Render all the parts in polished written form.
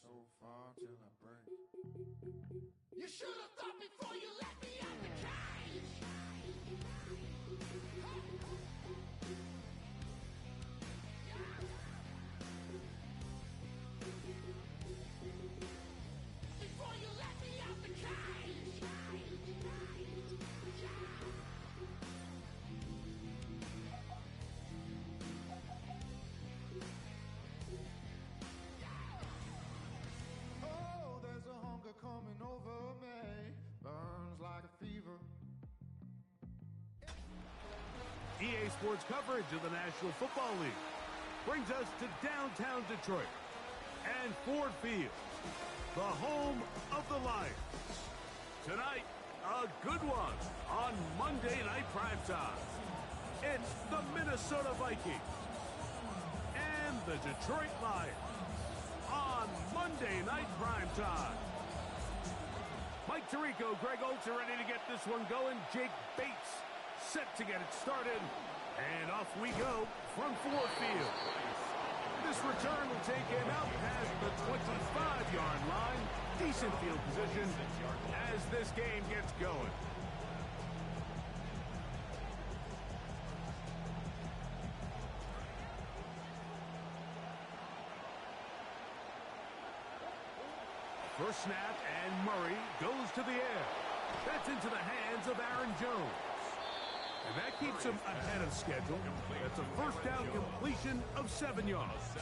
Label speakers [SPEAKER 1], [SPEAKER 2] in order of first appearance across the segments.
[SPEAKER 1] so far till I break.
[SPEAKER 2] You should have thought before you let me out the cage. Before you let me out the cage.
[SPEAKER 1] Oh, there's a hunger coming over me, burns like a fever.
[SPEAKER 3] EA Sports coverage of the National Football League brings us to downtown Detroit and Ford Field, the home of the Lions. Tonight, a good one on Monday Night Primetime. It's the Minnesota Vikings and the Detroit Lions on Monday Night Primetime. Mike Tirico, Greg Oltz are ready to get this one going. Jake Bates set to get it started. And off we go from Ford Field. This return will take him out past the 25-yard line. Decent field position as this game gets going. First snap, and Murray goes to the air. That's into the hands of Aaron Jones. And that keeps him ahead of schedule. That's a first down completion of 7 yards.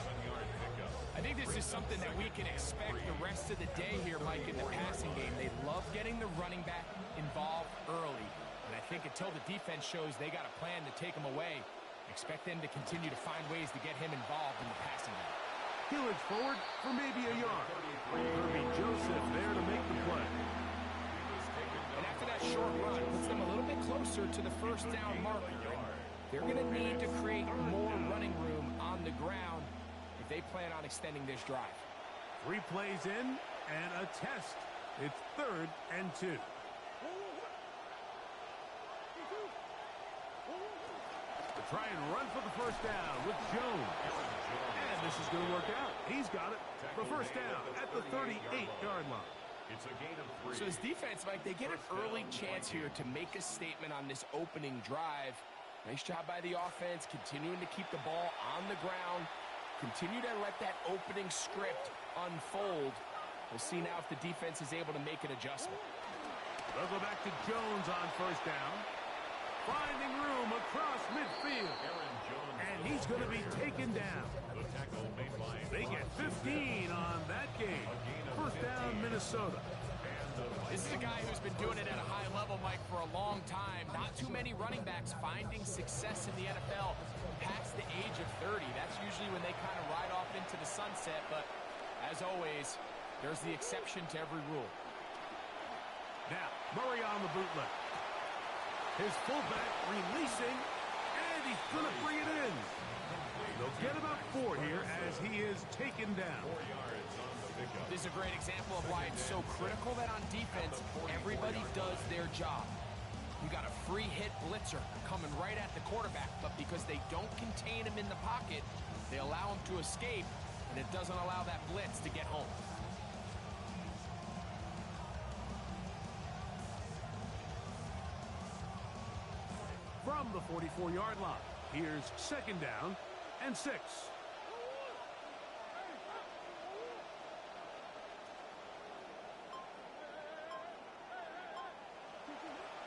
[SPEAKER 4] I think this is something that we can expect the rest of the day here, Mike, in the passing game. They love getting the running back involved early. And I think until the defense shows they got a plan to take him away, expect them to continue to find ways to get him involved in the passing game.
[SPEAKER 3] He looks forward for maybe a yard. Kirby Joseph there to make the play.
[SPEAKER 4] And after that short run, puts them a little bit closer to the first down marker. And they're going to need to create more running room on the ground if they plan on extending this drive.
[SPEAKER 3] 3 plays in and a test. It's 3rd and 2. To try and run for the first down with Jones. And this is going to work out. He's got it. The first down at the 38-yard line.
[SPEAKER 5] It's a gain of 3.
[SPEAKER 4] So this defense, Mike, they get an early chance here to make a statement on this opening drive. Nice job by the offense, continuing to keep the ball on the ground. Continue to let that opening script unfold. We'll see now if the defense is able to make an adjustment.
[SPEAKER 3] They'll go back to Jones on first down. Finding room across midfield. And he's going to be taken down.
[SPEAKER 5] The tackle made by
[SPEAKER 3] They get 15 on that game. First down, Minnesota.
[SPEAKER 4] This is a guy who's been doing it at a high level, Mike, for a long time. Not too many running backs finding success in the NFL past the age of 30. That's usually when they kind of ride off into the sunset. But as always, there's the exception to every rule.
[SPEAKER 3] Now, Murray on the bootleg. His fullback releasing, and he's going to bring it in. They'll get about 4 here as he is taken down.
[SPEAKER 5] 4 yards on the pickup.
[SPEAKER 4] This is a great example of why it's so critical that on defense, everybody does their job. You got a free hit blitzer coming right at the quarterback, but because they don't contain him in the pocket, they allow him to escape, and it doesn't allow that blitz to get home.
[SPEAKER 3] From the 44-yard line, here's 2nd down and 6.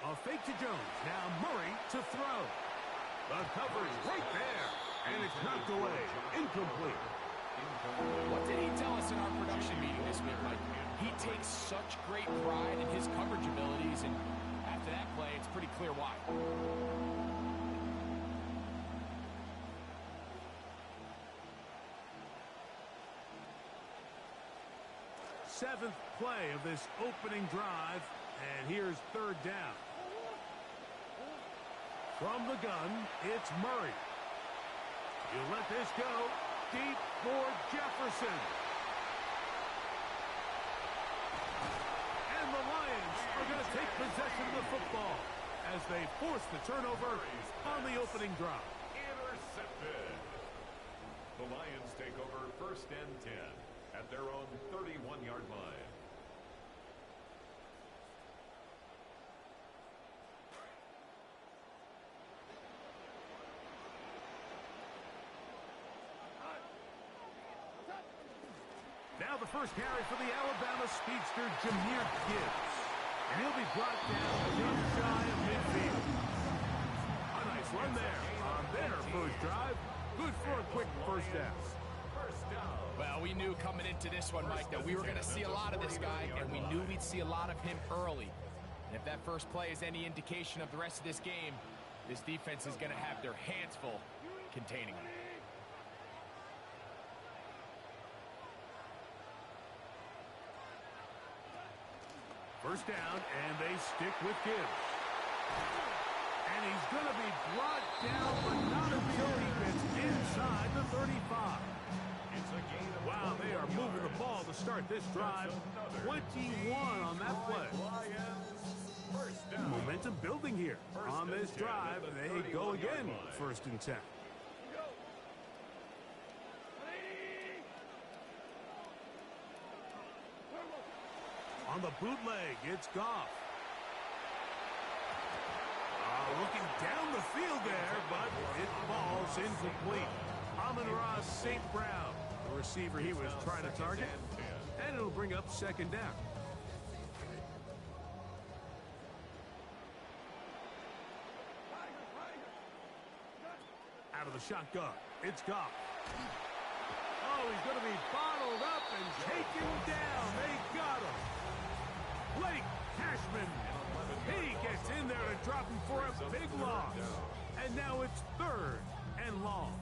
[SPEAKER 3] A fake to Jones. Now Murray to throw. The coverage right there. And it's knocked away. Incomplete.
[SPEAKER 4] What did he tell us in our production meeting this week, Mike? He takes such great pride in his coverage abilities, and after that play, it's pretty clear why.
[SPEAKER 3] 7th play of this opening drive, and here's 3rd down. From the gun, it's Murray. You let this go deep for Jefferson. And the Lions are going to take possession of the football as they force the turnover on the opening drive.
[SPEAKER 5] Intercepted. The Lions take over 1st and 10 at their own 31-yard line.
[SPEAKER 3] Now the first carry for the Alabama speedster, Jahmyr Gibbs. And he'll be brought down just shy of midfield. A nice run there on their first drive. Good for a quick first down.
[SPEAKER 4] Well, we knew coming into this one, Mike, that we were going to see a lot of this guy, and we knew we'd see a lot of him early. And if that first play is any indication of the rest of this game, this defense is going to have their hands full containing him.
[SPEAKER 3] First down, and they stick with Gibbs. And he's going to be brought down, but not until he gets inside the 35. Wow, they are moving the ball to start this drive. 21 on that play. Momentum building here on this drive. They go again, 1st and 10. On the bootleg, it's Goff. Looking down the field there, but it falls incomplete. Amon-Ra St. Brown, the receiver he was trying to target, and it'll bring up 2nd down. Out of the shotgun, it's Goff. Oh, he's going to be bottled up and taken down. They got him. Blake Cashman, he gets in there to drop him for a big loss. And now it's 3rd and long.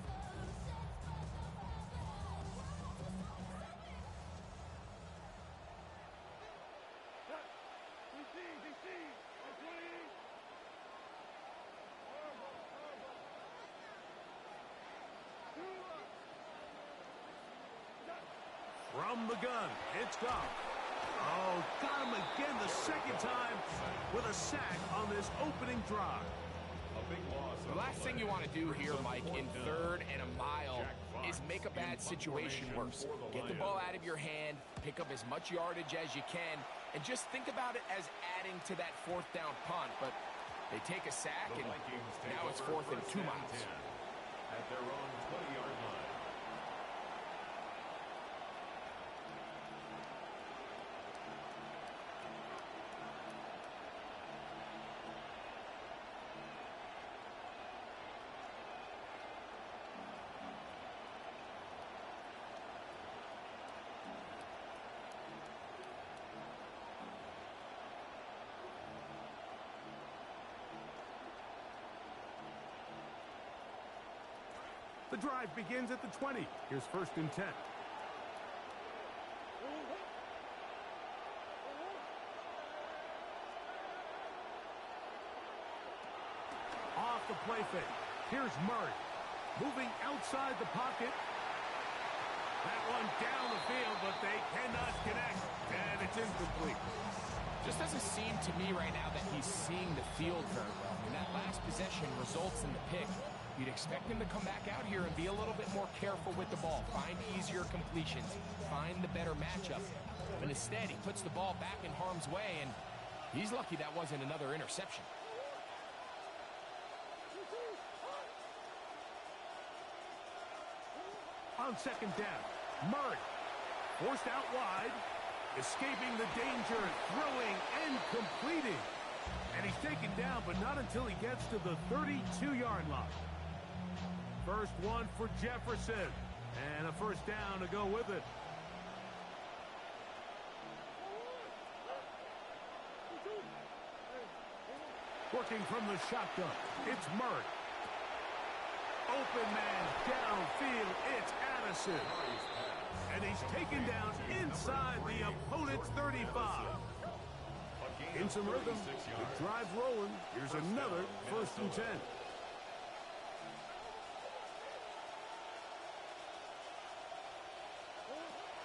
[SPEAKER 3] From the gun, it's Goff. Oh, got him again the 2nd time with a sack on this opening drive.
[SPEAKER 4] The last thing you want to do here, Mike, in 3rd and a mile is make a bad situation worse. Get the ball out of your hand, pick up as much yardage as you can, and just think about it as adding to that 4th down punt. But they take a sack, and now it's 4th and 2 miles.
[SPEAKER 5] At their own 20-yard line.
[SPEAKER 3] The drive begins at the 20. Here's 1st and 10. Off the play fake. Here's Murray. Moving outside the pocket. That one down the field, but they cannot connect. And it's incomplete.
[SPEAKER 4] Just doesn't seem to me right now that he's seeing the field very well. And that last possession results in the pick. You'd expect him to come back out here and be a little bit more careful with the ball, find easier completions, find the better matchup. But instead, he puts the ball back in harm's way, and he's lucky that wasn't another interception.
[SPEAKER 3] On 2nd down, Murray forced out wide, escaping the danger, throwing and completing. And he's taken down, but not until he gets to the 32-yard line. First one for Jefferson, and a 1st down to go with it. Working from the shotgun, it's Murray. Open man downfield, it's Addison. And he's taken down inside the opponent's 35. In some rhythm, the drive's rolling. Here's another 1st and 10.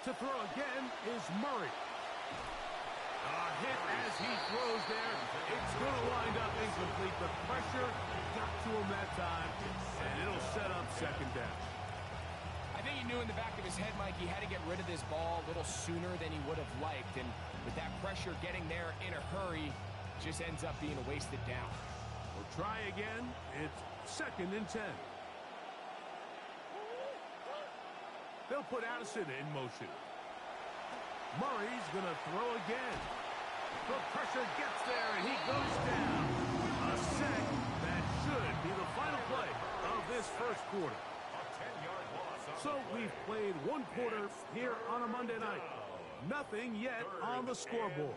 [SPEAKER 3] To throw again is Murray. A hit as he throws there. It's going to wind up incomplete. The pressure got to him that time, and it'll set up 2nd down.
[SPEAKER 4] I I think he knew in the back of his head, Mike, he had to get rid of this ball a little sooner than he would have liked. And with that pressure getting there in a hurry, just ends up being a wasted down.
[SPEAKER 3] We'll try again. It's 2nd and 10. They'll put Addison in motion. Murray's going to throw again. The pressure gets there, and he goes down. A sack that should be the final play of this first quarter. So we've played one quarter here on a Monday night. Nothing yet on the scoreboard.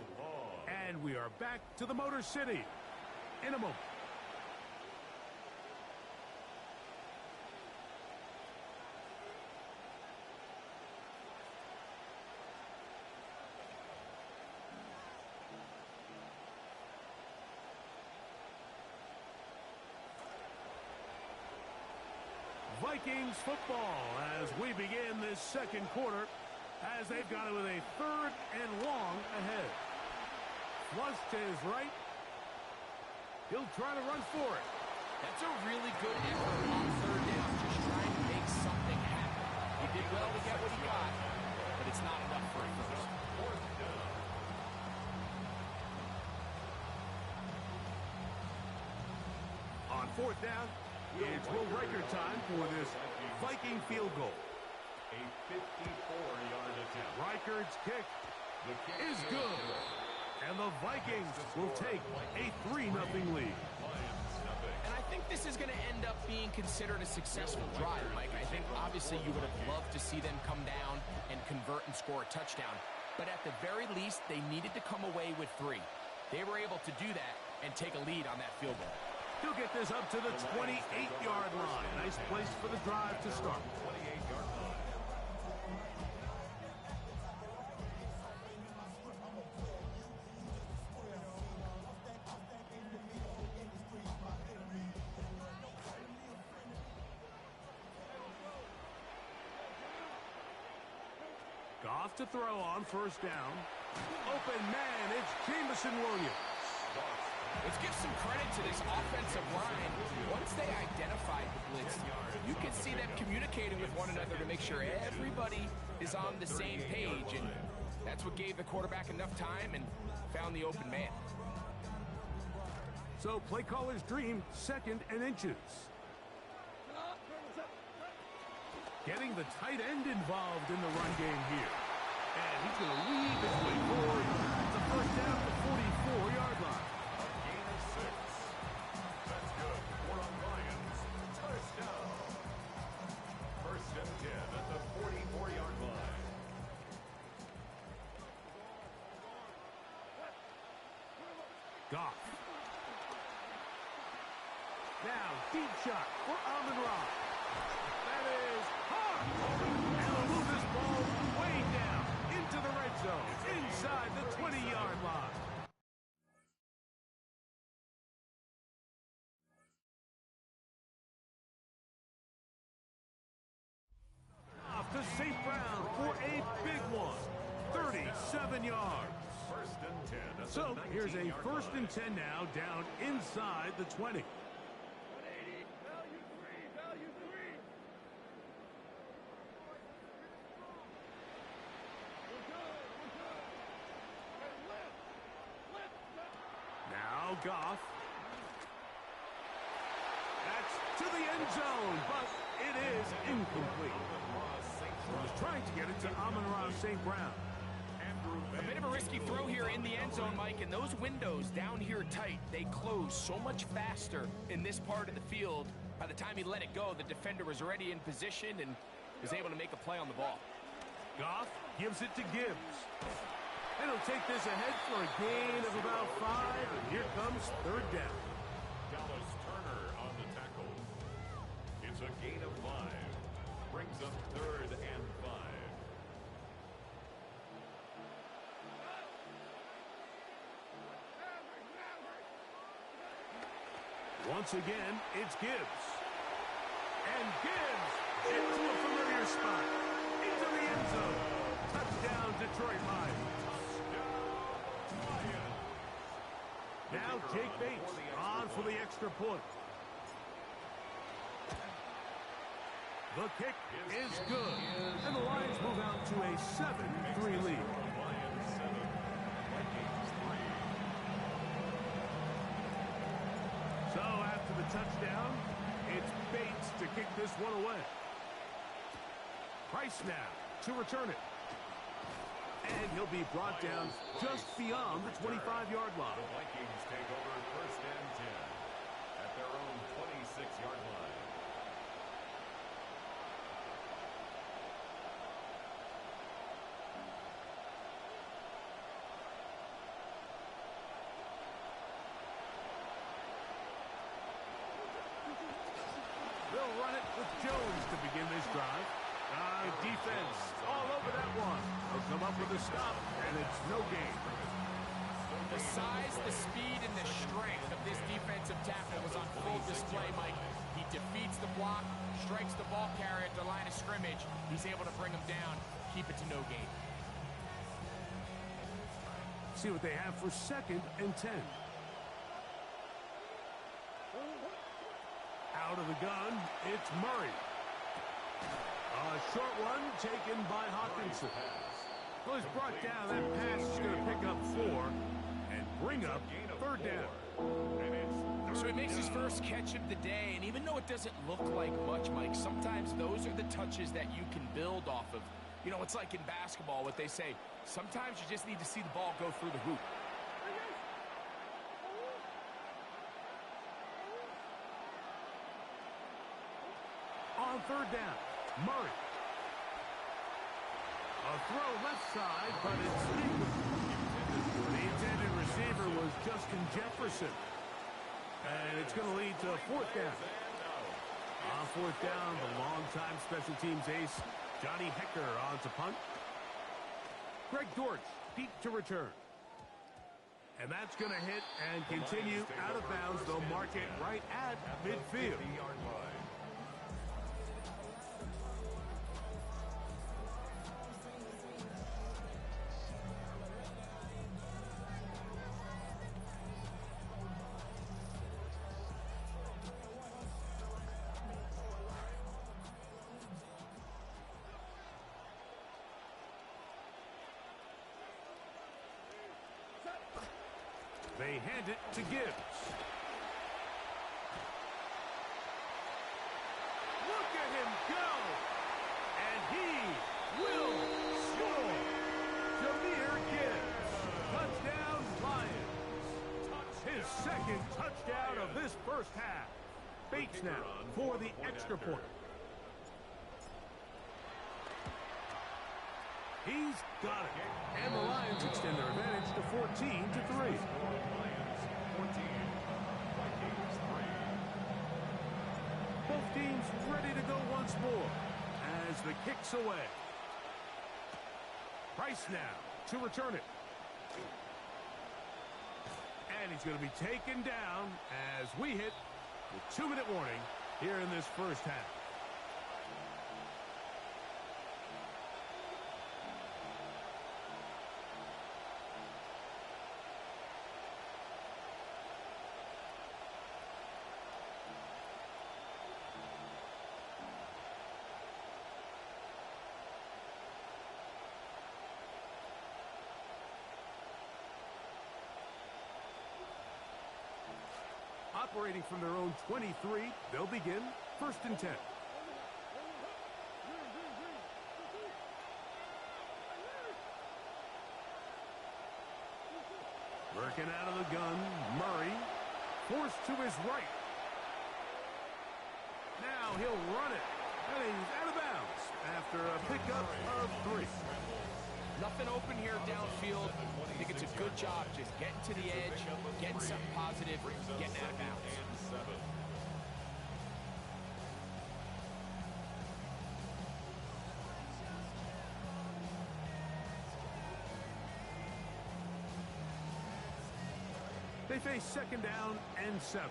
[SPEAKER 3] And we are back to the Motor City in a moment. Vikings football as we begin this second quarter, as they've got it with a 3rd and long ahead. Flush to his right. He'll try to run for it.
[SPEAKER 4] That's a really good effort on 3rd down, just trying to make something happen. He did well to get what he got, but it's not enough for a first.
[SPEAKER 3] On 4th down, it's Will Riker time for this Viking field goal.
[SPEAKER 5] A 54-yard attempt.
[SPEAKER 3] Riker's kick is good. And the Vikings will take a 3-0 lead.
[SPEAKER 4] And I think this is going to end up being considered a successful drive, Mike. I think obviously you would have loved to see them come down and convert and score a touchdown. But at the very least, they needed to come away with 3. They were able to do that and take a lead on that field goal.
[SPEAKER 3] He'll get this up to the 28-yard line. Nice place for the drive to start.
[SPEAKER 5] 28-yard line.
[SPEAKER 3] Goff to throw on 1st down. Open man, it's Jameson Williams.
[SPEAKER 4] Let's give some credit to this offensive line. Once they identified the blitz, you can see them communicating with one another to make sure everybody is on the same page. And that's what gave the quarterback enough time and found the open man.
[SPEAKER 3] So play caller's dream, 2nd and inches. Getting the tight end involved in the run game here. And he's going to weave his way forward. It's a 1st down at the 44-yard line.
[SPEAKER 5] Gain of 6. That's good for a Lions touchdown. 1st and 10 at the 44-yard line.
[SPEAKER 3] Goff. Now, deep shot for Amon-Ra. That is hard. And they'll move this ball way down into the red zone, inside the 20-yard line. Off to St. Brown for a big one, 37 yards.
[SPEAKER 5] 1st and 10 at the
[SPEAKER 3] So here's a
[SPEAKER 5] 19-yard
[SPEAKER 3] 1st
[SPEAKER 5] line.
[SPEAKER 3] and 10 now, down inside the 20. Now Goff. That's to the end zone, but it is incomplete. He was trying to get it to Amon-Ra St. Brown.
[SPEAKER 4] A bit of a risky throw here in the end zone, Mike, and those windows down here tight, they close so much faster in this part of the field. By the time he let it go, the defender was already in position and was able to make a play on the ball.
[SPEAKER 3] Goff gives it to Gibbs. And he'll take this ahead for a gain of about 5, and here comes 3rd down.
[SPEAKER 5] Dallas Turner on the tackle. It's a gain of 5. Brings up 3rd and 5.
[SPEAKER 3] Once again, it's Gibbs. And Gibbs into a familiar spot. Into the end zone. Touchdown, Detroit Lions. Now Jake Bates on for the extra point. The kick is good. And the Lions move out to a 7-3 lead.
[SPEAKER 5] Lions 7, Vikings 3.
[SPEAKER 3] So after the touchdown, it's Bates to kick this one away. Price now to return it. And he'll be brought down just beyond the 25-yard line.
[SPEAKER 5] The Vikings take over 1st and 10 at their own 26-yard line.
[SPEAKER 3] They'll run it with Jones to begin this drive. Defense all over that one. They'll come up with a stop, and it's no gain.
[SPEAKER 4] The size, the speed, and the strength of this defensive tackle was on full display, Mike. He defeats the block, strikes the ball carrier at the line of scrimmage. He's able to bring him down, keep it to no gain.
[SPEAKER 3] See what they have for 2nd and 10. Out of the gun, it's Murray. A short one taken by Hawkinson. Well, he's brought down. That pass is going to pick up 4 and bring up 3rd down.
[SPEAKER 4] So he makes his first catch of the day, and even though it doesn't look like much, Mike, sometimes those are the touches that you can build off of. You know, it's like in basketball, what they say, sometimes you just need to see the ball go through the hoop.
[SPEAKER 3] On 3rd down, Murray. A throw left side, but it's incomplete. The intended receiver was Justin Jefferson. And it's going to lead to 4th down. On 4th down, the longtime special teams ace, Johnny Hecker on to punt. Greg Dortch deep to return. And that's going to hit and continue out of bounds. They'll mark it right at midfield. They hand it to Gibbs. Look at him go! And he will score! Jahmyr Gibbs. Touchdown, Lions. His 2nd touchdown of this first half. Bates now for the extra point. He's got it. And the Lions extend their advantage to 14-3. Both teams ready to go once more as the kick's away. Price now to return it. And he's going to be taken down as we hit the 2-minute warning here in this first half. Operating from their own 23, they'll begin 1st and 10. Working out of the gun, Murray, forced to his right. Now he'll run it, and he's out of bounds after a pickup of 3.
[SPEAKER 4] Nothing open here downfield. I think it's a good job just getting to the edge, getting something positive, getting out of bounds.
[SPEAKER 3] They face 2nd down and 7.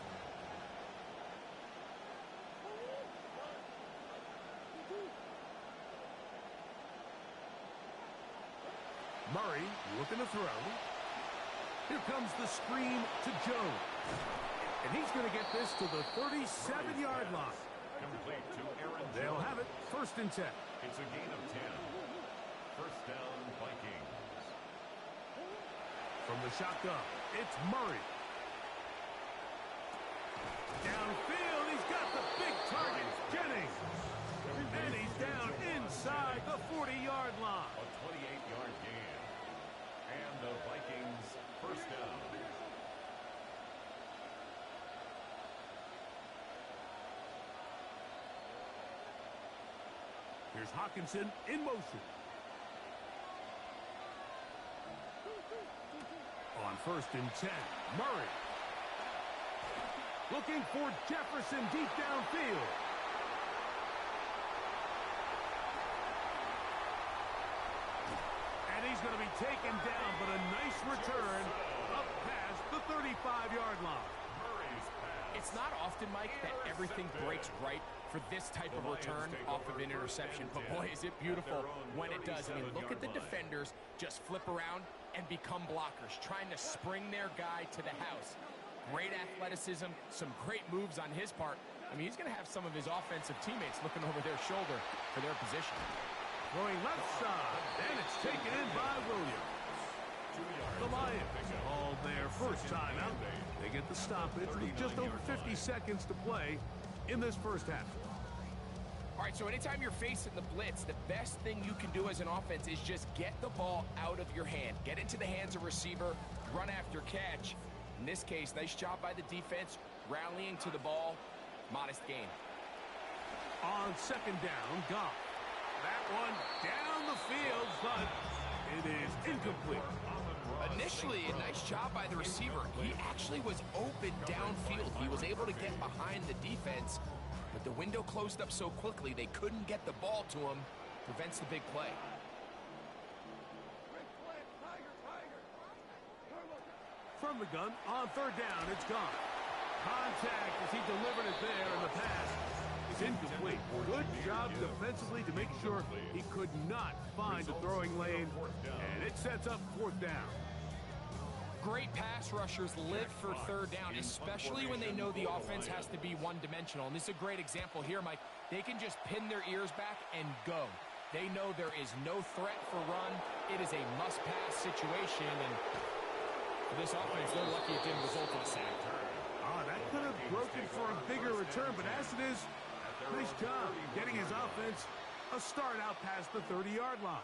[SPEAKER 3] Murray looking to throw. Here comes the screen to Jones. And he's going to get this to the 37-yard line.
[SPEAKER 5] complete to Aaron
[SPEAKER 3] They'll
[SPEAKER 5] Jones.
[SPEAKER 3] have it. 1st and 10.
[SPEAKER 5] It's a gain of 10. First down, Vikings.
[SPEAKER 3] From the shotgun, it's Murray. Downfield, he's got the big target, Jennings. And he's down inside the 40-yard line.
[SPEAKER 5] A 28-yard gain. And the Vikings first down.
[SPEAKER 3] Here's Hawkinson in motion. On 1st and 10, Murray. Looking for Jefferson deep downfield. And he's going to be taken down, but a nice return up past the 35-yard line.
[SPEAKER 4] It's not often, Mike, that everything breaks right for this type of return off of an interception. But boy, is it beautiful when it does. I mean, look at the defenders just flip around and become blockers, trying to spring their guy to the house. Great athleticism, some great moves on his part. I mean, he's going to have some of his offensive teammates looking over their shoulder for their position.
[SPEAKER 3] Throwing left side, and it's taken in by Williams. The Lions called their first timeout. They get the stoppage with just over 50 seconds to play in this first half.
[SPEAKER 4] All right, so anytime you're facing the blitz, the best thing you can do as an offense is just get the ball out of your hand. Get into the hands of receiver, run after catch. In this case, nice job by the defense, rallying to the ball. Modest gain.
[SPEAKER 3] On 2nd down, Goff. That one down the field, but it is incomplete.
[SPEAKER 4] Initially, a nice job by the receiver. He actually was open downfield. He was able to get behind the defense, but the window closed up so quickly they couldn't get the ball to him. Prevents the big play.
[SPEAKER 3] From the gun, on 3rd down, it's gone. Contact as he delivered it there, and the pass is incomplete. Good job defensively to make sure he could not find the throwing lane, and it sets up 4th down.
[SPEAKER 4] Great pass rushers live for 3rd down, especially when they know the offense has to be one-dimensional. And this is a great example here, Mike. They can just pin their ears back and go. They know there is no threat for run. It is a must-pass situation, and for this offense, they're lucky it didn't result in a sack.
[SPEAKER 3] That could have broken for a bigger return, but as it is, nice job getting his offense a start out past the 30-yard line.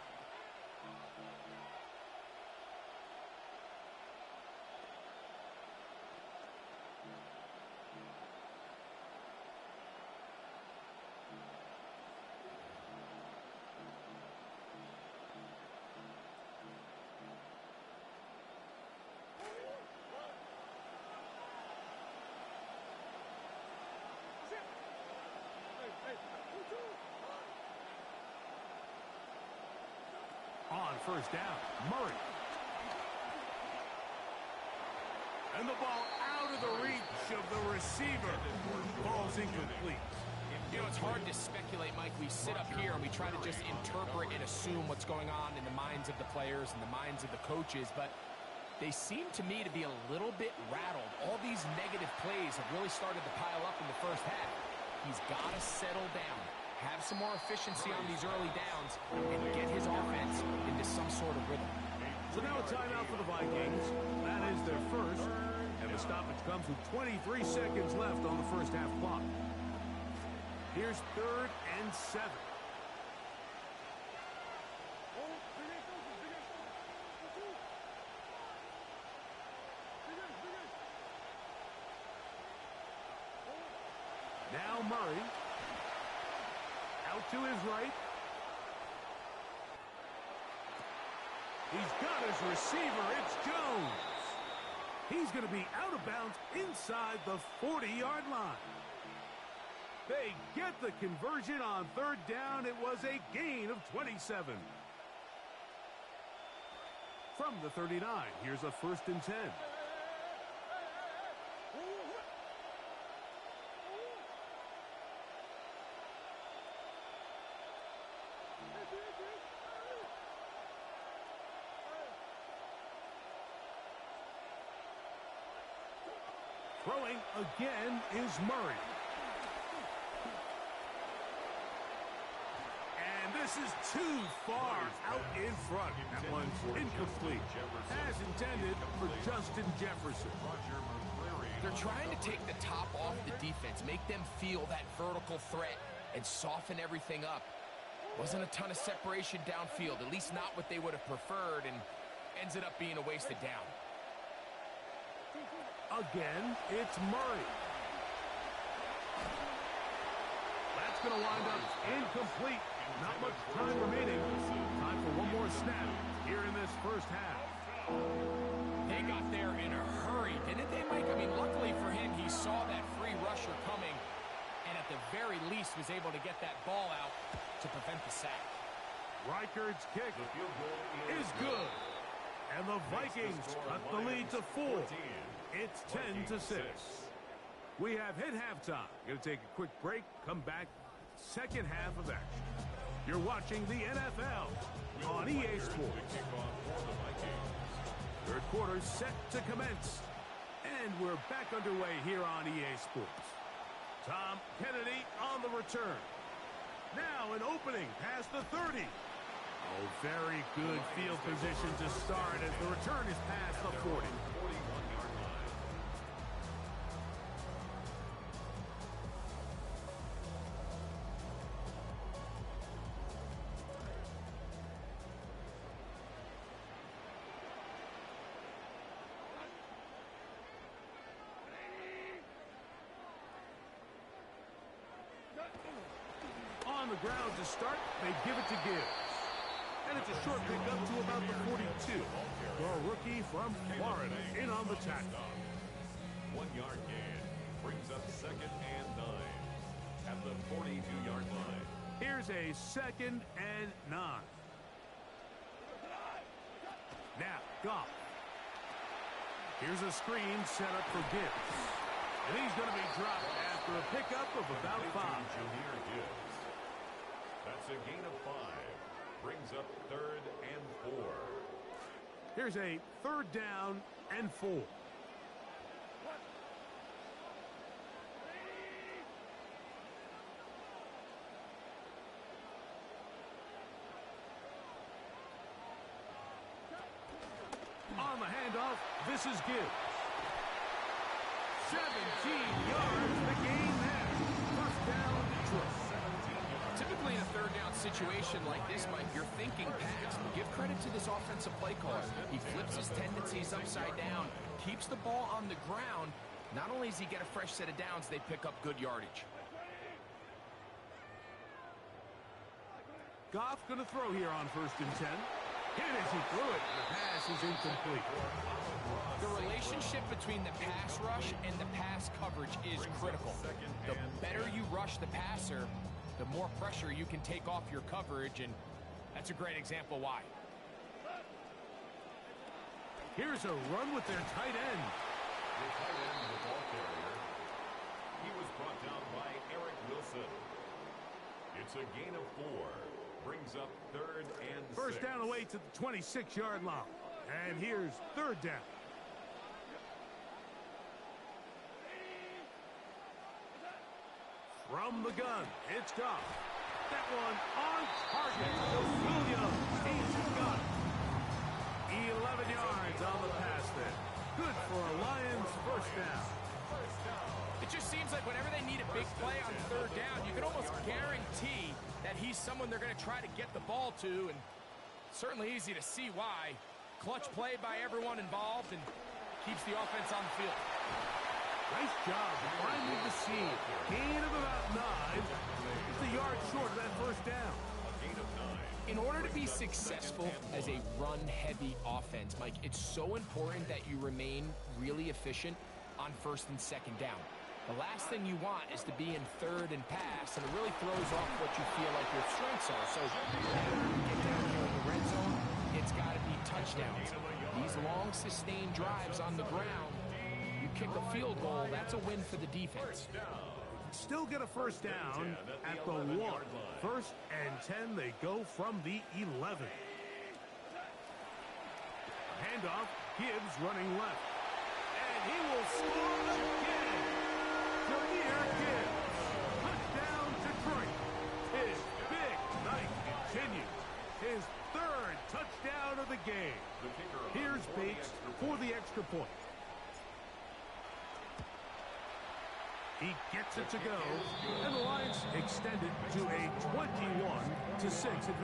[SPEAKER 3] On 1st down, Murray. And the ball out of the reach of the receiver. Ball's incomplete.
[SPEAKER 4] You know, it's hard to speculate, Mike. We sit up here and we try to just interpret and assume what's going on in the minds of the players and the minds of the coaches, but they seem to me to be a little bit rattled. All these negative plays have really started to pile up in the first half. He's got to settle down, have some more efficiency on these early downs, and get his offense into some sort of rhythm.
[SPEAKER 3] So now a timeout for the Vikings. That is their first, and the stoppage comes with 23 seconds left on the first half clock. Here's 3rd and 7. Now Murray. Out to his right. He's got his receiver. It's Jones. He's going to be out of bounds inside the 40-yard line. They get the conversion on 3rd down. It was a gain of 27. From the 39, here's a 1st and 10. Throwing again is Murray. This is too far out in front. That one's incomplete. As intended for Justin Jefferson.
[SPEAKER 4] They're trying to take the top off the defense, make them feel that vertical threat, and soften everything up. Wasn't a ton of separation downfield, at least not what they would have preferred, and ends it up being a wasted down.
[SPEAKER 3] Again, it's Murray. That's going to wind up incomplete. Not much time remaining. Time for one more snap here in this first half.
[SPEAKER 4] They got there in a hurry, didn't they, Mike? I mean, luckily for him, he saw that free rusher coming, and at the very least was able to get that ball out to prevent the sack.
[SPEAKER 3] Reichard's kick is good. And the Vikings cut the lead to 4. It's 10-6. We have hit halftime. Going to take a quick break, come back, second half of action. You're watching the NFL on EA Sports. Third quarter set to commence. And we're back underway here on EA Sports. Tom Kennedy on the return. Now an opening past the 30. Oh, very good field position to start as the return is past the 40. On the ground to start, they give it to Gibbs. And it's a short pickup to about the 42. The rookie from Florida in on the tackle.
[SPEAKER 5] 1 yard gain brings up 2nd and 9 at the 42-yard line.
[SPEAKER 3] Here's a 2nd and 9. Now, Goff. Here's a screen set up for Gibbs. And he's going to be dropped after a pickup of about 5.
[SPEAKER 5] Jahmyr Gibbs. That's a gain of 5. Brings up 3rd and 4.
[SPEAKER 3] Here's a 3rd down and 4. On the handoff, this is Gibbs. 17 yards, the gain there. First down, Detroit.
[SPEAKER 4] Typically in a third down situation like this, Mike, you're thinking pass. But give credit to this offensive play caller. He flips his tendencies upside down, keeps the ball on the ground. Not only does he get a fresh set of downs, they pick up good yardage.
[SPEAKER 3] Goff going to throw here on 1st and 10. Hit as he threw it. The pass is incomplete.
[SPEAKER 4] The relationship between the pass rush and the pass coverage is critical. The better you rush the passer, the more pressure you can take off your coverage, and that's a great example why.
[SPEAKER 3] Here's a run with their tight end.
[SPEAKER 5] The tight end, the ball carrier. He was brought down by Eric Wilson. It's a gain of 4. Brings up 3rd and 6.
[SPEAKER 3] First down away to the 26-yard line. And here's 3rd down. From the gun, it's Goff. That one on target. Williams, he's got it. 11 yards on the pass there. Good for a Lions first down.
[SPEAKER 4] It just seems like whenever they need a big play on 3rd down, you can almost guarantee that he's someone they're going to try to get the ball to, and certainly easy to see why. Clutch play by everyone involved and keeps the offense on the field.
[SPEAKER 3] Nice job finding the seam. Gain of about 9. Just a yard short of that first down.
[SPEAKER 4] In order to be successful as a run-heavy offense, Mike, it's so important that you remain really efficient on 1st and 2nd down. The last thing you want is to be in 3rd and pass, and it really throws off what you feel like your strengths are. So get down here in the red zone, it's got to be touchdowns. These long, sustained drives on the ground, you kick a field goal, that's a win for the defense.
[SPEAKER 3] Still get a first down at the 1. 1st and 10, they go from the 11. Handoff, Gibbs running left. And he will score again. Jahmyr Gibbs. Touchdown, Detroit. His big night in continues. His third touchdown of the game. Here's Bates for the extra point. He gets it to go, and the Lions extend it to a 21-6 advantage.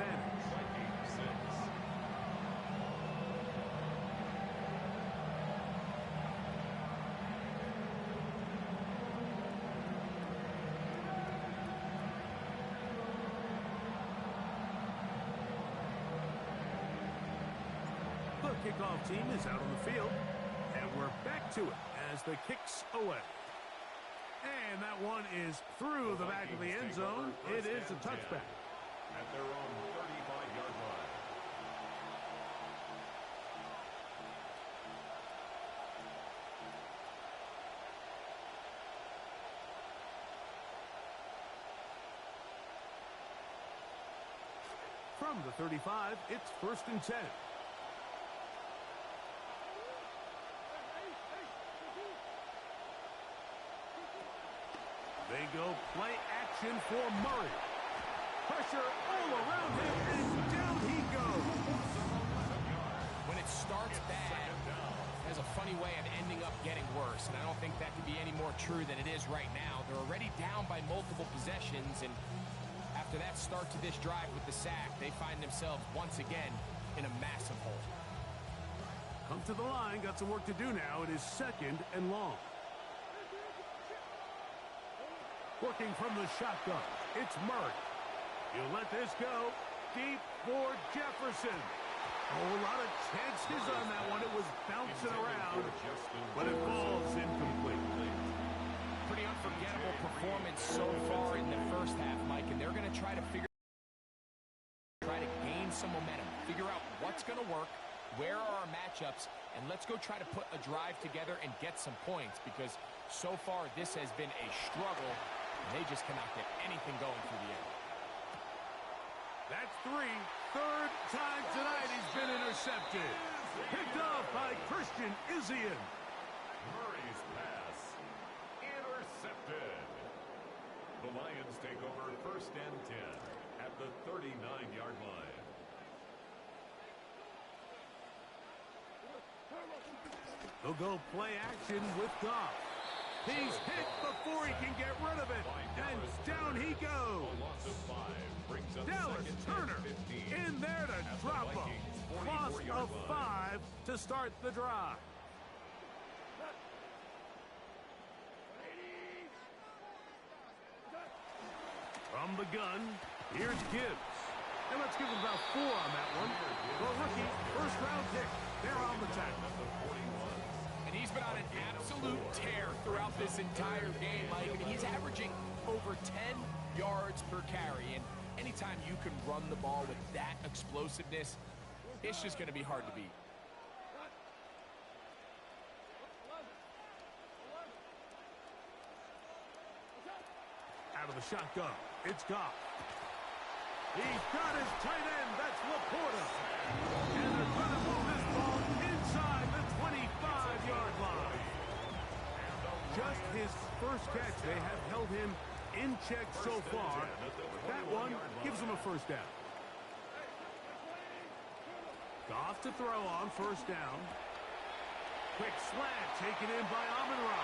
[SPEAKER 3] The kickoff team is out on the field, and we're back to it as the kick's away. And that one is through the back of the end zone. It is a touchback.
[SPEAKER 5] At their own 35-yard line.
[SPEAKER 3] From the 35, it's 1st and 10. They go play action for Murray. Pressure all around him, and down he goes.
[SPEAKER 4] When it starts bad, it has a funny way of ending up getting worse, and I don't think that could be any more true than it is right now. They're already down by multiple possessions, and after that start to this drive with the sack, they find themselves once again in a massive hole.
[SPEAKER 3] Come to the line, got some work to do now. It is 2nd and long. Working from the shotgun, it's Murray. He'll let this go deep for Jefferson. Oh, a lot of chances on that one. It was bouncing around, but it falls incomplete.
[SPEAKER 4] Pretty unforgettable performance so far in the first half, Mike, and they're going to try to gain some momentum, figure out what's going to work, where are our matchups, and let's go try to put a drive together and get some points, because so far this has been a struggle. They just cannot get anything going through the air.
[SPEAKER 3] That's 3. Third time tonight he's been intercepted. Picked off by Christian Izien.
[SPEAKER 5] Murray's pass intercepted. The Lions take over 1st and 10 at the 39-yard line.
[SPEAKER 3] They'll go play action with Goff. He's hit before he can get rid of it, and down he goes. Dallas Turner in there to drop him. Loss of 5 to start the drive. From the gun, here's Gibbs. And let's give him about 4 on that one. The rookie first-round pick. They're on the tackle.
[SPEAKER 4] And he's been on an absolute tear throughout this entire game, Mike. I mean, he's averaging over 10 yards per carry. And anytime you can run the ball with that explosiveness, it's just going to be hard to beat.
[SPEAKER 3] Out of the shotgun, it's Goff. He's got his tight end, that's Laporta. And they're going to move this ball inside the 25-yard line. Just his first catch. They have held him in check so far. That one gives him a first down. Goff to throw on 1st down. Quick slant taken in by Amon-Ra.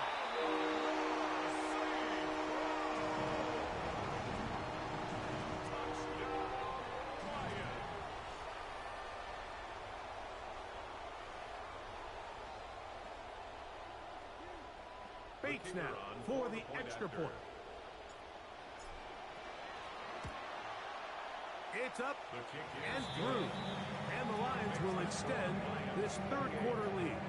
[SPEAKER 3] Bates now for the extra point. It's up and through. And the Lions will extend this 3rd quarter lead.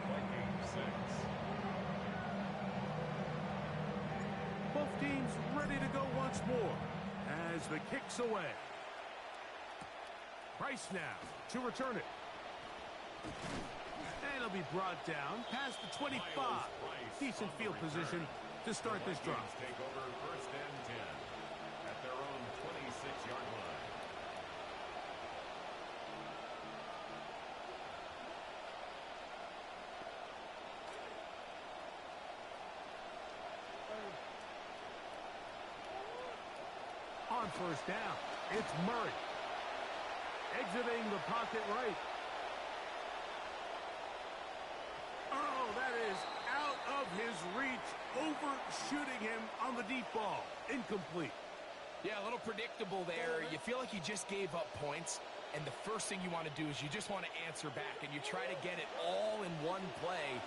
[SPEAKER 3] Both teams ready to go once more as the kick's away. Price now to return it. And it'll be brought down past the 25. Decent field position to start this drive.
[SPEAKER 5] Take over 1st and 10 at their own 26-yard line.
[SPEAKER 3] On 1st down, it's Murray. Exiting the pocket right. Oh, that is out of his reach, overshooting him on the deep ball. Incomplete.
[SPEAKER 4] Yeah, a little predictable there. You feel like you just gave up points, and the first thing you want to do is you just want to answer back, and you try to get it all in one play.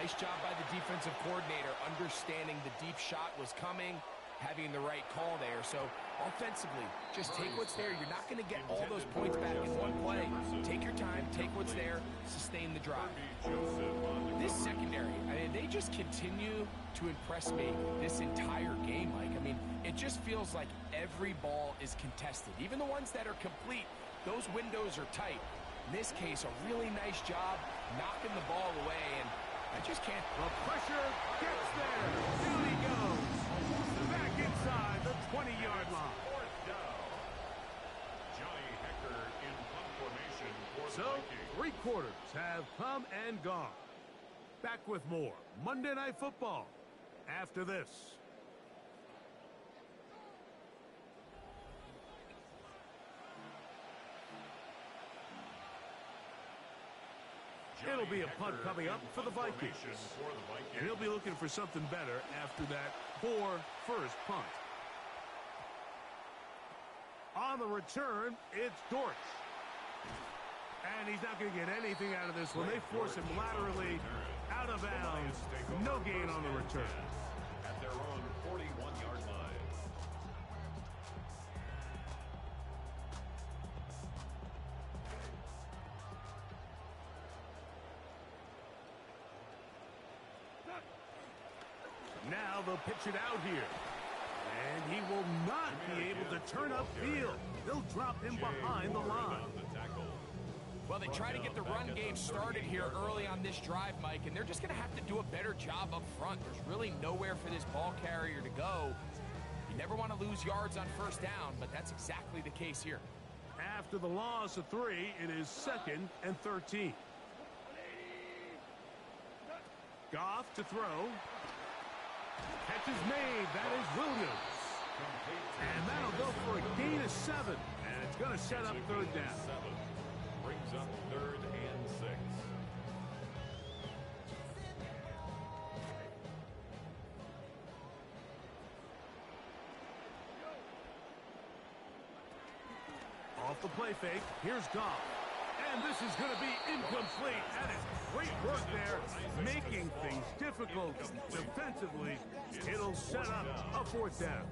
[SPEAKER 4] Nice job by the defensive coordinator, understanding the deep shot was coming, having the right call there. So offensively, just take what's there. You're not going to get all those points back in one play. Take your time, take what's there, sustain the drive. This secondary, I mean, they just continue to impress me this entire game, Mike. I mean, it just feels like every ball is contested. Even the ones that are complete, those windows are tight. In this case, a really nice job knocking the ball away, and I just can't.
[SPEAKER 3] The pressure gets there. Down he goes. Back inside the 20-yard line.
[SPEAKER 5] Fourth down. Johnny Hecker in punt formation for the
[SPEAKER 3] So,
[SPEAKER 5] Vikings.
[SPEAKER 3] 3 quarters have come and gone. Back with more Monday Night Football after this. It'll be a punt coming up for the Vikings. And he'll be looking for something better after that poor first punt. On the return, it's Dortch. And he's not going to get anything out of this one. They force him laterally out of bounds. No gain on the return.
[SPEAKER 5] At their own 41-yard line.
[SPEAKER 3] Now they'll pitch it out here. And he will not be able to turn upfield. They'll drop him behind the line.
[SPEAKER 4] Well, they try to get the run game started here early on this drive, Mike, and they're just going to have to do a better job up front. There's really nowhere for this ball carrier to go. You never want to lose yards on first down, but that's exactly the case here.
[SPEAKER 3] After the loss of 3, it is 2nd and 13. Goff to throw. Catch is made. That is Williams. And that'll go for a gain of 7. And it's going to set up 3rd down.
[SPEAKER 5] Brings up 3rd and 6.
[SPEAKER 3] Off the play fake, here's Goff. And this is going to be incomplete. That is great work there, making things difficult defensively. It'll set up a 4th down.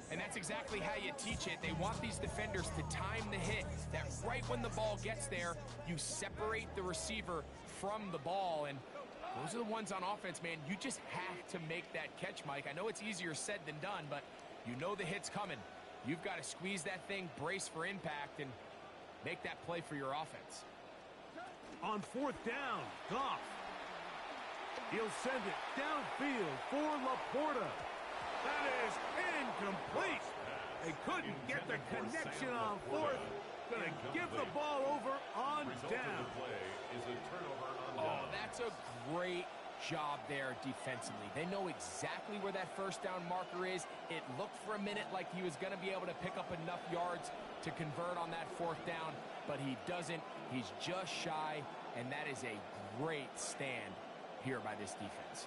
[SPEAKER 4] And that's exactly how you teach it. They want these defenders to time the hit, that right when the ball gets there, you separate the receiver from the ball. And those are the ones on offense, man. You just have to make that catch, Mike. I know it's easier said than done, but you know the hit's coming. You've got to squeeze that thing, brace for impact, and make that play for your offense.
[SPEAKER 3] On 4th down, Goff. He'll send it downfield for Laporta. That is incomplete. They couldn't get the connection on 4th. Gonna give the ball over on down.
[SPEAKER 4] Oh, that's a great job there defensively. They know exactly where that first down marker is. It looked for a minute like he was going to be able to pick up enough yards to convert on that 4th down, but he doesn't. He's just shy, and that is a great stand here by this defense.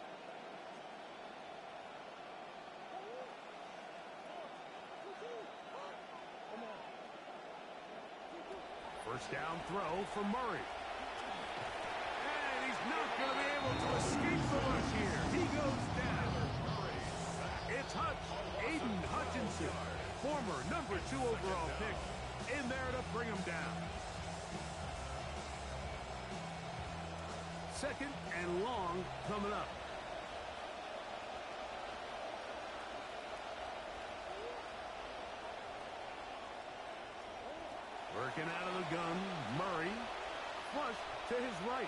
[SPEAKER 3] First down throw for Murray. And he's not going to be able to escape the rush here. He goes down. It's Hutch, Aiden Hutchinson, former number 2 overall pick, in there to bring him down. 2nd and long coming up. Working out of the gun, Murray, flush to his right.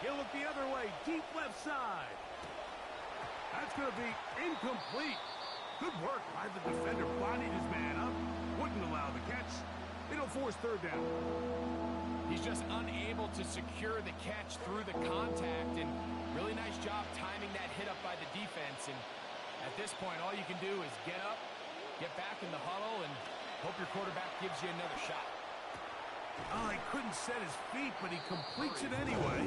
[SPEAKER 3] He'll look the other way, deep left side. That's going to be incomplete. Good work by the defender, bodied his man up, wouldn't allow the catch. It'll force 3rd down.
[SPEAKER 4] He's just unable to secure the catch through the contact, and really nice job timing that hit up by the defense. And at this point, all you can do is get up, get back in the huddle, and Hope your quarterback gives you another shot.
[SPEAKER 3] Oh, he couldn't set his feet, but he completes it anyway.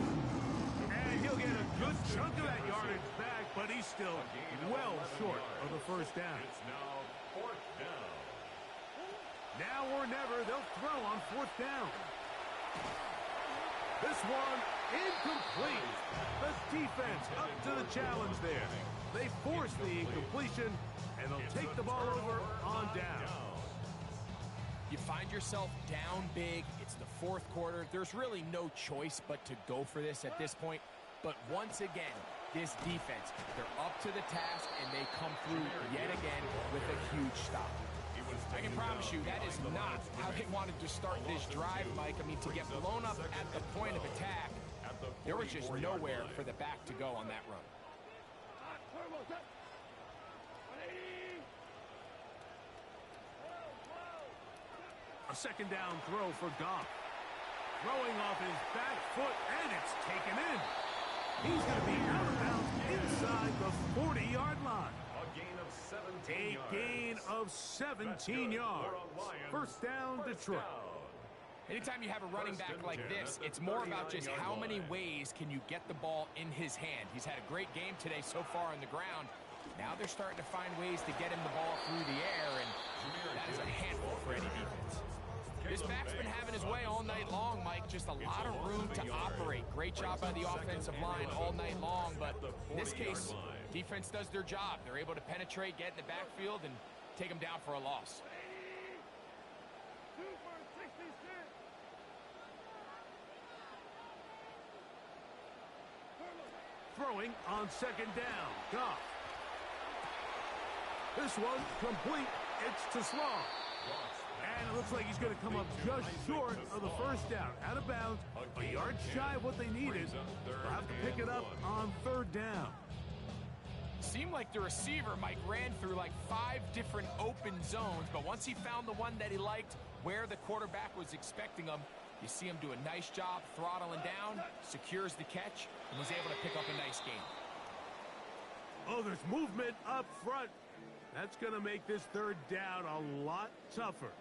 [SPEAKER 3] And he'll get a good chunk of that yardage back, but he's still well short of the first down.
[SPEAKER 5] It's now fourth down.
[SPEAKER 3] Now or never, they'll throw on fourth down. This one incomplete. The defense up to the challenge there. They force the incompletion, and they'll take the ball over on down.
[SPEAKER 4] You find yourself down big. It's the fourth quarter. There's really no choice but to go for this at this point. But once again, this defense, they're up to the task, and they come through yet again with a huge stop. I can promise you that is not how they wanted to start this drive, Mike. I mean, to get blown up at the point of attack, there was just nowhere for the back to go on that run.
[SPEAKER 3] A second down throw for Goff. Throwing off his back foot, and it's taken in. He's going to be out of bounds inside the 40-yard line.
[SPEAKER 5] A gain of 17 yards.
[SPEAKER 3] First down, Detroit.
[SPEAKER 4] Anytime you have a running back like this, it's more about just how many ways can you get the ball in his hand. He's had a great game today so far on the ground. Now they're starting to find ways to get him the ball through the air, and that is a handful for any defense. This back's been having his way all night long, Mike. Just a lot of room to operate. Great job by the offensive line all night long, but in this case, defense does their job. They're able to penetrate, get in the backfield, and take them down for a loss.
[SPEAKER 3] Throwing on second down. Goff. This one complete. It's to Slaw. And it looks like he's going to come up just short of the first down. Out of bounds, a yard shy of what they needed. They'll have to pick it up on third down.
[SPEAKER 4] Seemed like the receiver, Mike, ran through like 5 different open zones, but once he found the one that he liked, where the quarterback was expecting him, you see him do a nice job throttling down, secures the catch, and was able to pick up a nice gain.
[SPEAKER 3] Oh, there's movement up front. That's going to make this third down a lot tougher.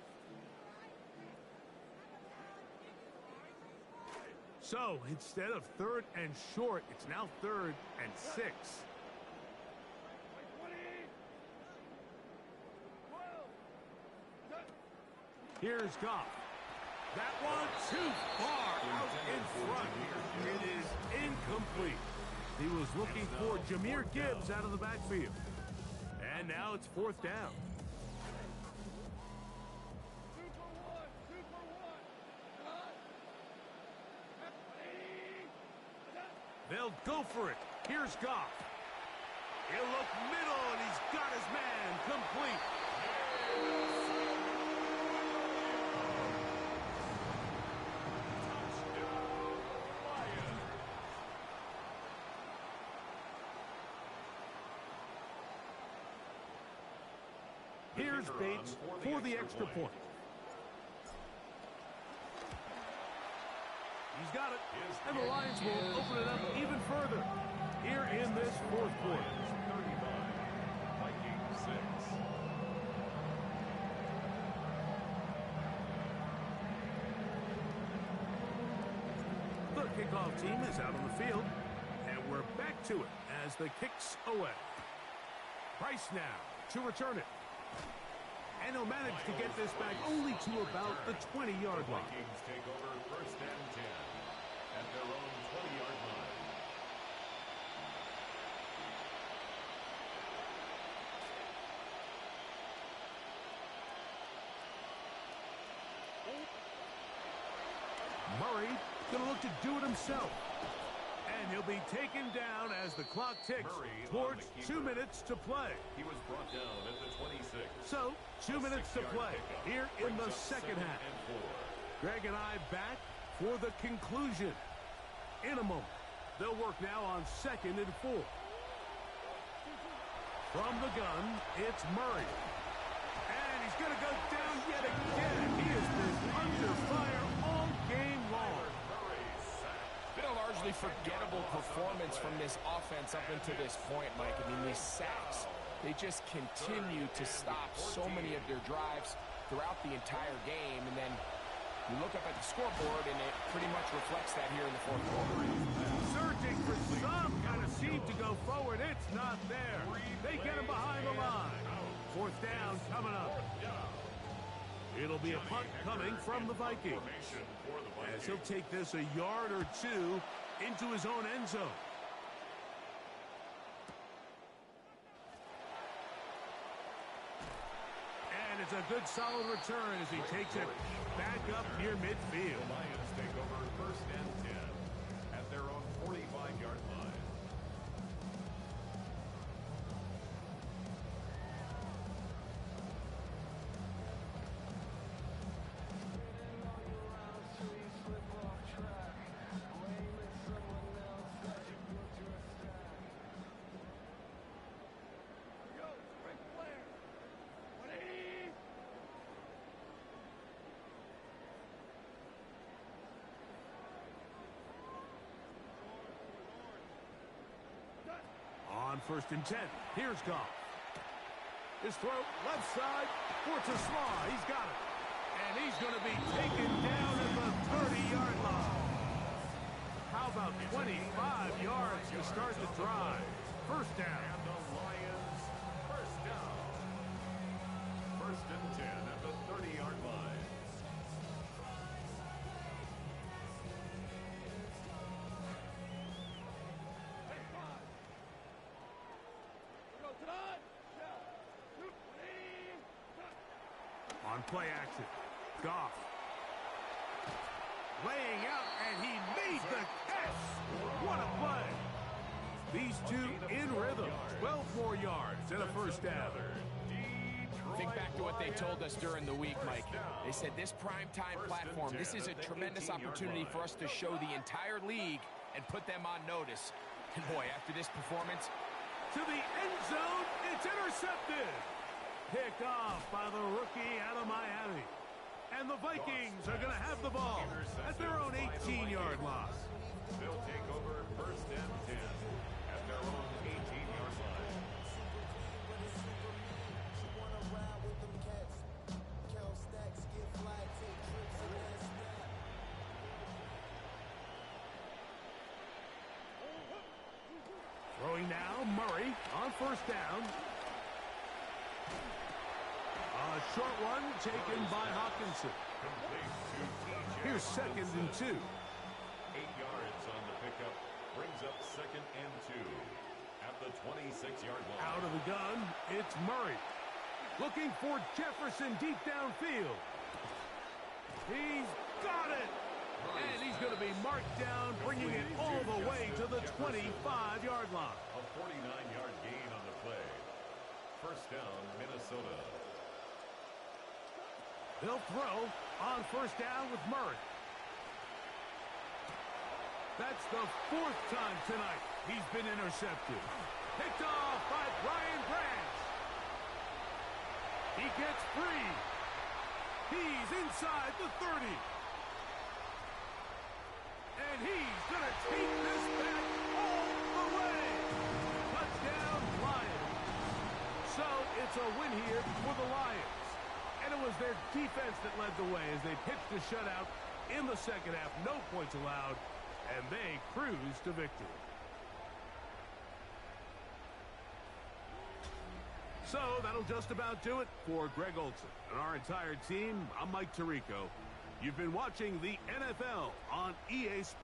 [SPEAKER 3] So, instead of third and short, it's now third and 6. Here's Goff. That one too far out in front. It is incomplete. He was looking for Jahmyr Gibbs out of the backfield. And now it's fourth down. They'll go for it. Here's Goff. He'll look middle, and he's got his man complete. Here's Bates for the extra point. He's got it, and the Lions will open it up even further here in this fourth quarter. The kickoff team is out on the field, and we're back to it as the kick's away. Price now to return it. And he'll manage to get this back only to about the 20-yard line.
[SPEAKER 5] Vikings take over first and 10 at their own 20-yard line.
[SPEAKER 3] Murray going to look to do it himself. And he'll be taken down as the clock ticks towards 2 minutes to play.
[SPEAKER 5] He was brought down at the 26.
[SPEAKER 3] So, 2 minutes to play here in the second half. Greg and I back for the conclusion. In a moment, they'll work now on 2nd and 4. From the gun, it's Murray. And he's going to go down yet again. He has been under fire all game long.
[SPEAKER 4] Been a largely forgettable performance from this offense up until this point, Mike. I mean, these sacks, they just continue to stop so many of their drives. throughout the entire game, and then you look up at the scoreboard, and it pretty much reflects that here in the fourth quarter.
[SPEAKER 3] Surging for some kind of seam to go forward. It's not there. They get him behind the line. Fourth down coming up. It'll be a punt coming from the Vikings, as he'll take this a yard or two into his own end zone. And it's a good solid return as he takes it back up near midfield.
[SPEAKER 5] The Lions take over first and 10 at their own 45-yard line.
[SPEAKER 3] On first and 10, here's Goff. His throw, left side, for Tesla. He's got it. And he's going to be taken down at the 30-yard line. How about 25 yards to start the drive? First down.
[SPEAKER 5] And the Lions, first down. First and 10 at the 30-yard line.
[SPEAKER 3] On play action, Goff. Laying out, and he made the catch. What a play. These two in rhythm. 12 more yards and a first down.
[SPEAKER 4] Think back to what they told us during the week, Mike. They said this primetime platform, this is a tremendous opportunity for us to show the entire league and put them on notice. And boy, after this performance,
[SPEAKER 3] To the end zone, it's intercepted. Picked off by the rookie out of Miami. And the Vikings are going to have the ball at their own 18-yard line.
[SPEAKER 5] They'll take over first and 10 at their own 18-yard line.
[SPEAKER 3] Throwing now, Murray on first down. A short one taken by Hawkinson.
[SPEAKER 5] Complete to TJ.
[SPEAKER 3] Here's second and 2.
[SPEAKER 5] 8 yards on the pickup. Brings up second and 2 at the 26-yard line.
[SPEAKER 3] Out of the gun, it's Murray. Looking for Jefferson deep downfield. He's got it. And he's going to be marked down, bringing it all the way to the 25-yard line.
[SPEAKER 5] A 49-yard gain on the play. First down, Minnesota.
[SPEAKER 3] They'll throw on first down with Murray. That's the 4th time tonight he's been intercepted. Picked off by Brian Branch. He gets free. He's inside the 30. And he's going to take this back all the way. Touchdown, Lions. So it's a win here for the Lions. And it was their defense that led the way as they pitched a shutout in the second half. No points allowed, and they cruised to victory. So that'll just about do it for Greg Olson and our entire team. I'm Mike Tirico. You've been watching the NFL on EA Sports.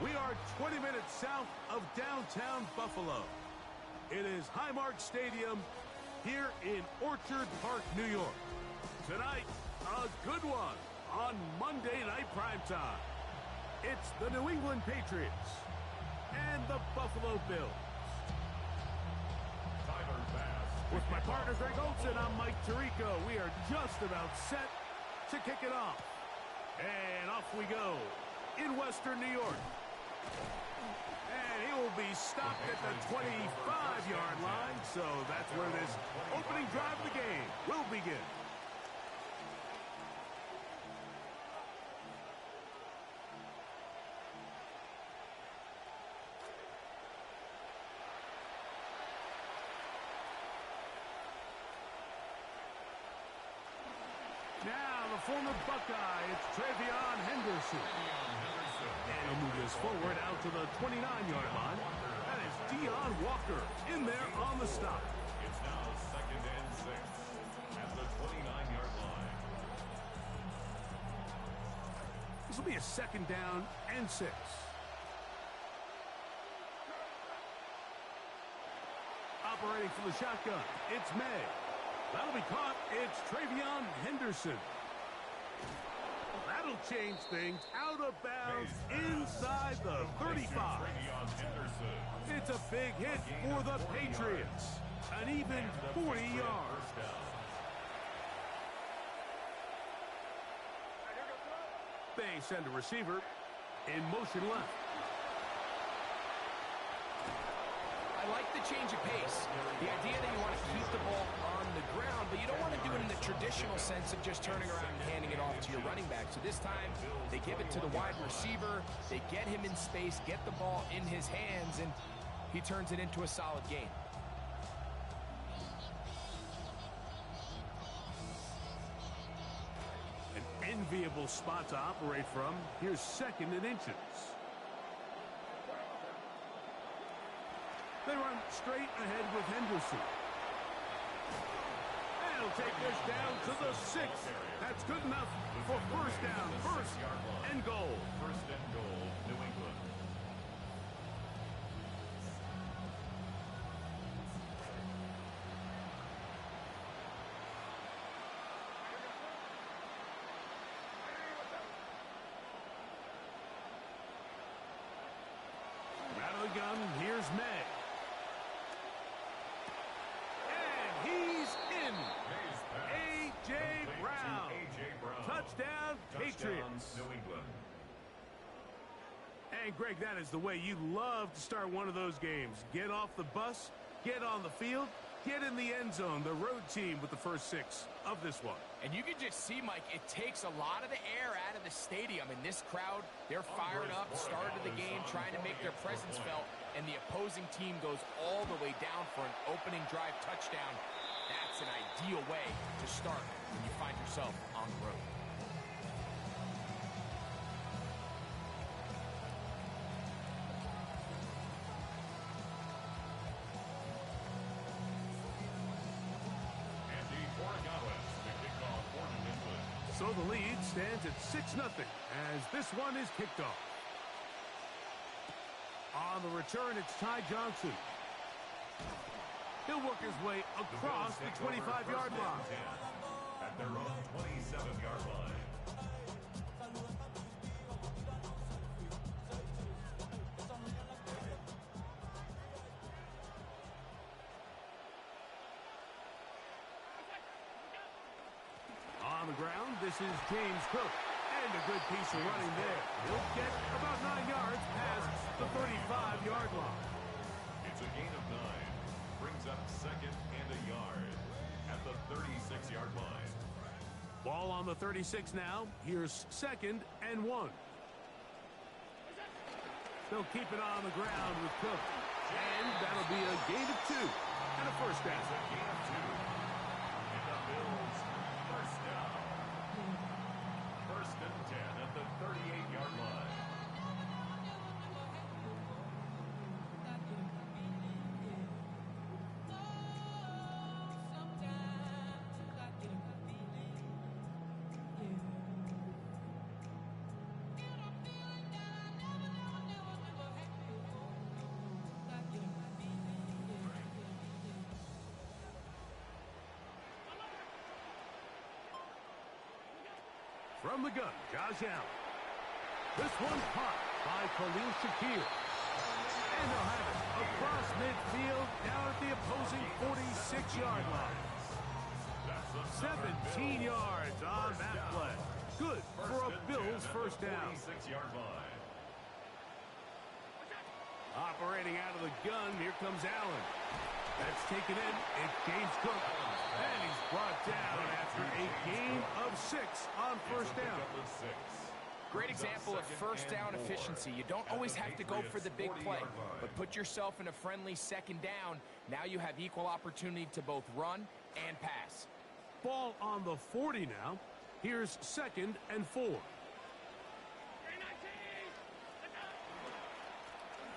[SPEAKER 3] We are 20 minutes south of downtown Buffalo. It is Highmark Stadium here in Orchard Park, New York. Tonight, a good one on Monday Night Primetime. It's the New England Patriots and the Buffalo Bills. With my partner Greg Olson, I'm Mike Tirico. We are just about set to kick it off. And off we go in Western New York. And he will be stopped at the 25-yard line, so that's where this opening drive of the game will begin. Now, the former Buckeye, it's Trevion Henderson. And he'll move this forward out to the 29-yard line. That is Deion Walker in there on the stop.
[SPEAKER 5] It's now 2nd and 6 at the 29-yard line.
[SPEAKER 3] This will be a 2nd down and 6. Operating from the shotgun, it's May. That'll be caught. It's Trevion Henderson. That'll change things. Out of bounds inside the 35. It's a big hit for the Patriots. An even 40 yards. They send a receiver in motion left.
[SPEAKER 4] I like the change of pace. The idea that you want to keep the ball on the ground, but you don't want to do it in the traditional sense of just turning around and handing it off to your running back. So this time, they give it to the wide receiver. They get him in space, get the ball in his hands, and he turns it into a solid gain.
[SPEAKER 3] An enviable spot to operate from. Here's 2nd and inches. They run straight ahead with Henderson. And he'll take this down to the 6. That's good enough for 1st down, 1st and goal.
[SPEAKER 5] 1st and goal, New England.
[SPEAKER 3] Out of the gun, here's May. He's in. A.J. Brown. Touchdown, Patriots.
[SPEAKER 5] New England.
[SPEAKER 3] And, Greg, that is the way you love to start one of those games. Get off the bus, get on the field, get in the end zone. The road team with the first 6 of this one.
[SPEAKER 4] And you can just see, Mike, it takes a lot of the air out of the stadium. And this crowd, they're fired up, started the game, trying to make their presence felt. And the opposing team goes all the way down for an opening drive touchdown. That's an ideal way to start when you find yourself on the road.
[SPEAKER 3] So the lead stands at 6-0 as this one is kicked off. On the return, it's Ty Johnson. He'll work his way across the 25-yard line.
[SPEAKER 5] At their own 27-yard line.
[SPEAKER 3] On the ground, this is James Cook. And a good piece of running there. He'll get about 9 yards past the 35-yard line.
[SPEAKER 5] It's a gain of 9. Brings up 2nd and a yard at the 36-yard line.
[SPEAKER 3] Ball on the 36 now. Here's 2nd and 1. They'll keep it on the ground with Cook. And that'll be a gain of 2 and a 1st down.
[SPEAKER 5] It's a gain of 2. And the Bills, 1st down. 1st and 10 at the 38-yard line.
[SPEAKER 3] From the gun, Josh Allen. This one caught by Khalil Shakir. And they'll have it across midfield down at the opposing 46-yard line. 17 yards on that play. Good for a Bills first down. Operating out of the gun, here comes Allen. That's taken in. It's James Cook. And he's brought down after a gain of 6 on first down.
[SPEAKER 4] Great example of first down efficiency. You don't always have to go for the big play, but put yourself in a friendly second down. Now you have equal opportunity to both run and pass.
[SPEAKER 3] Ball on the 40 now. Here's 2nd and 4.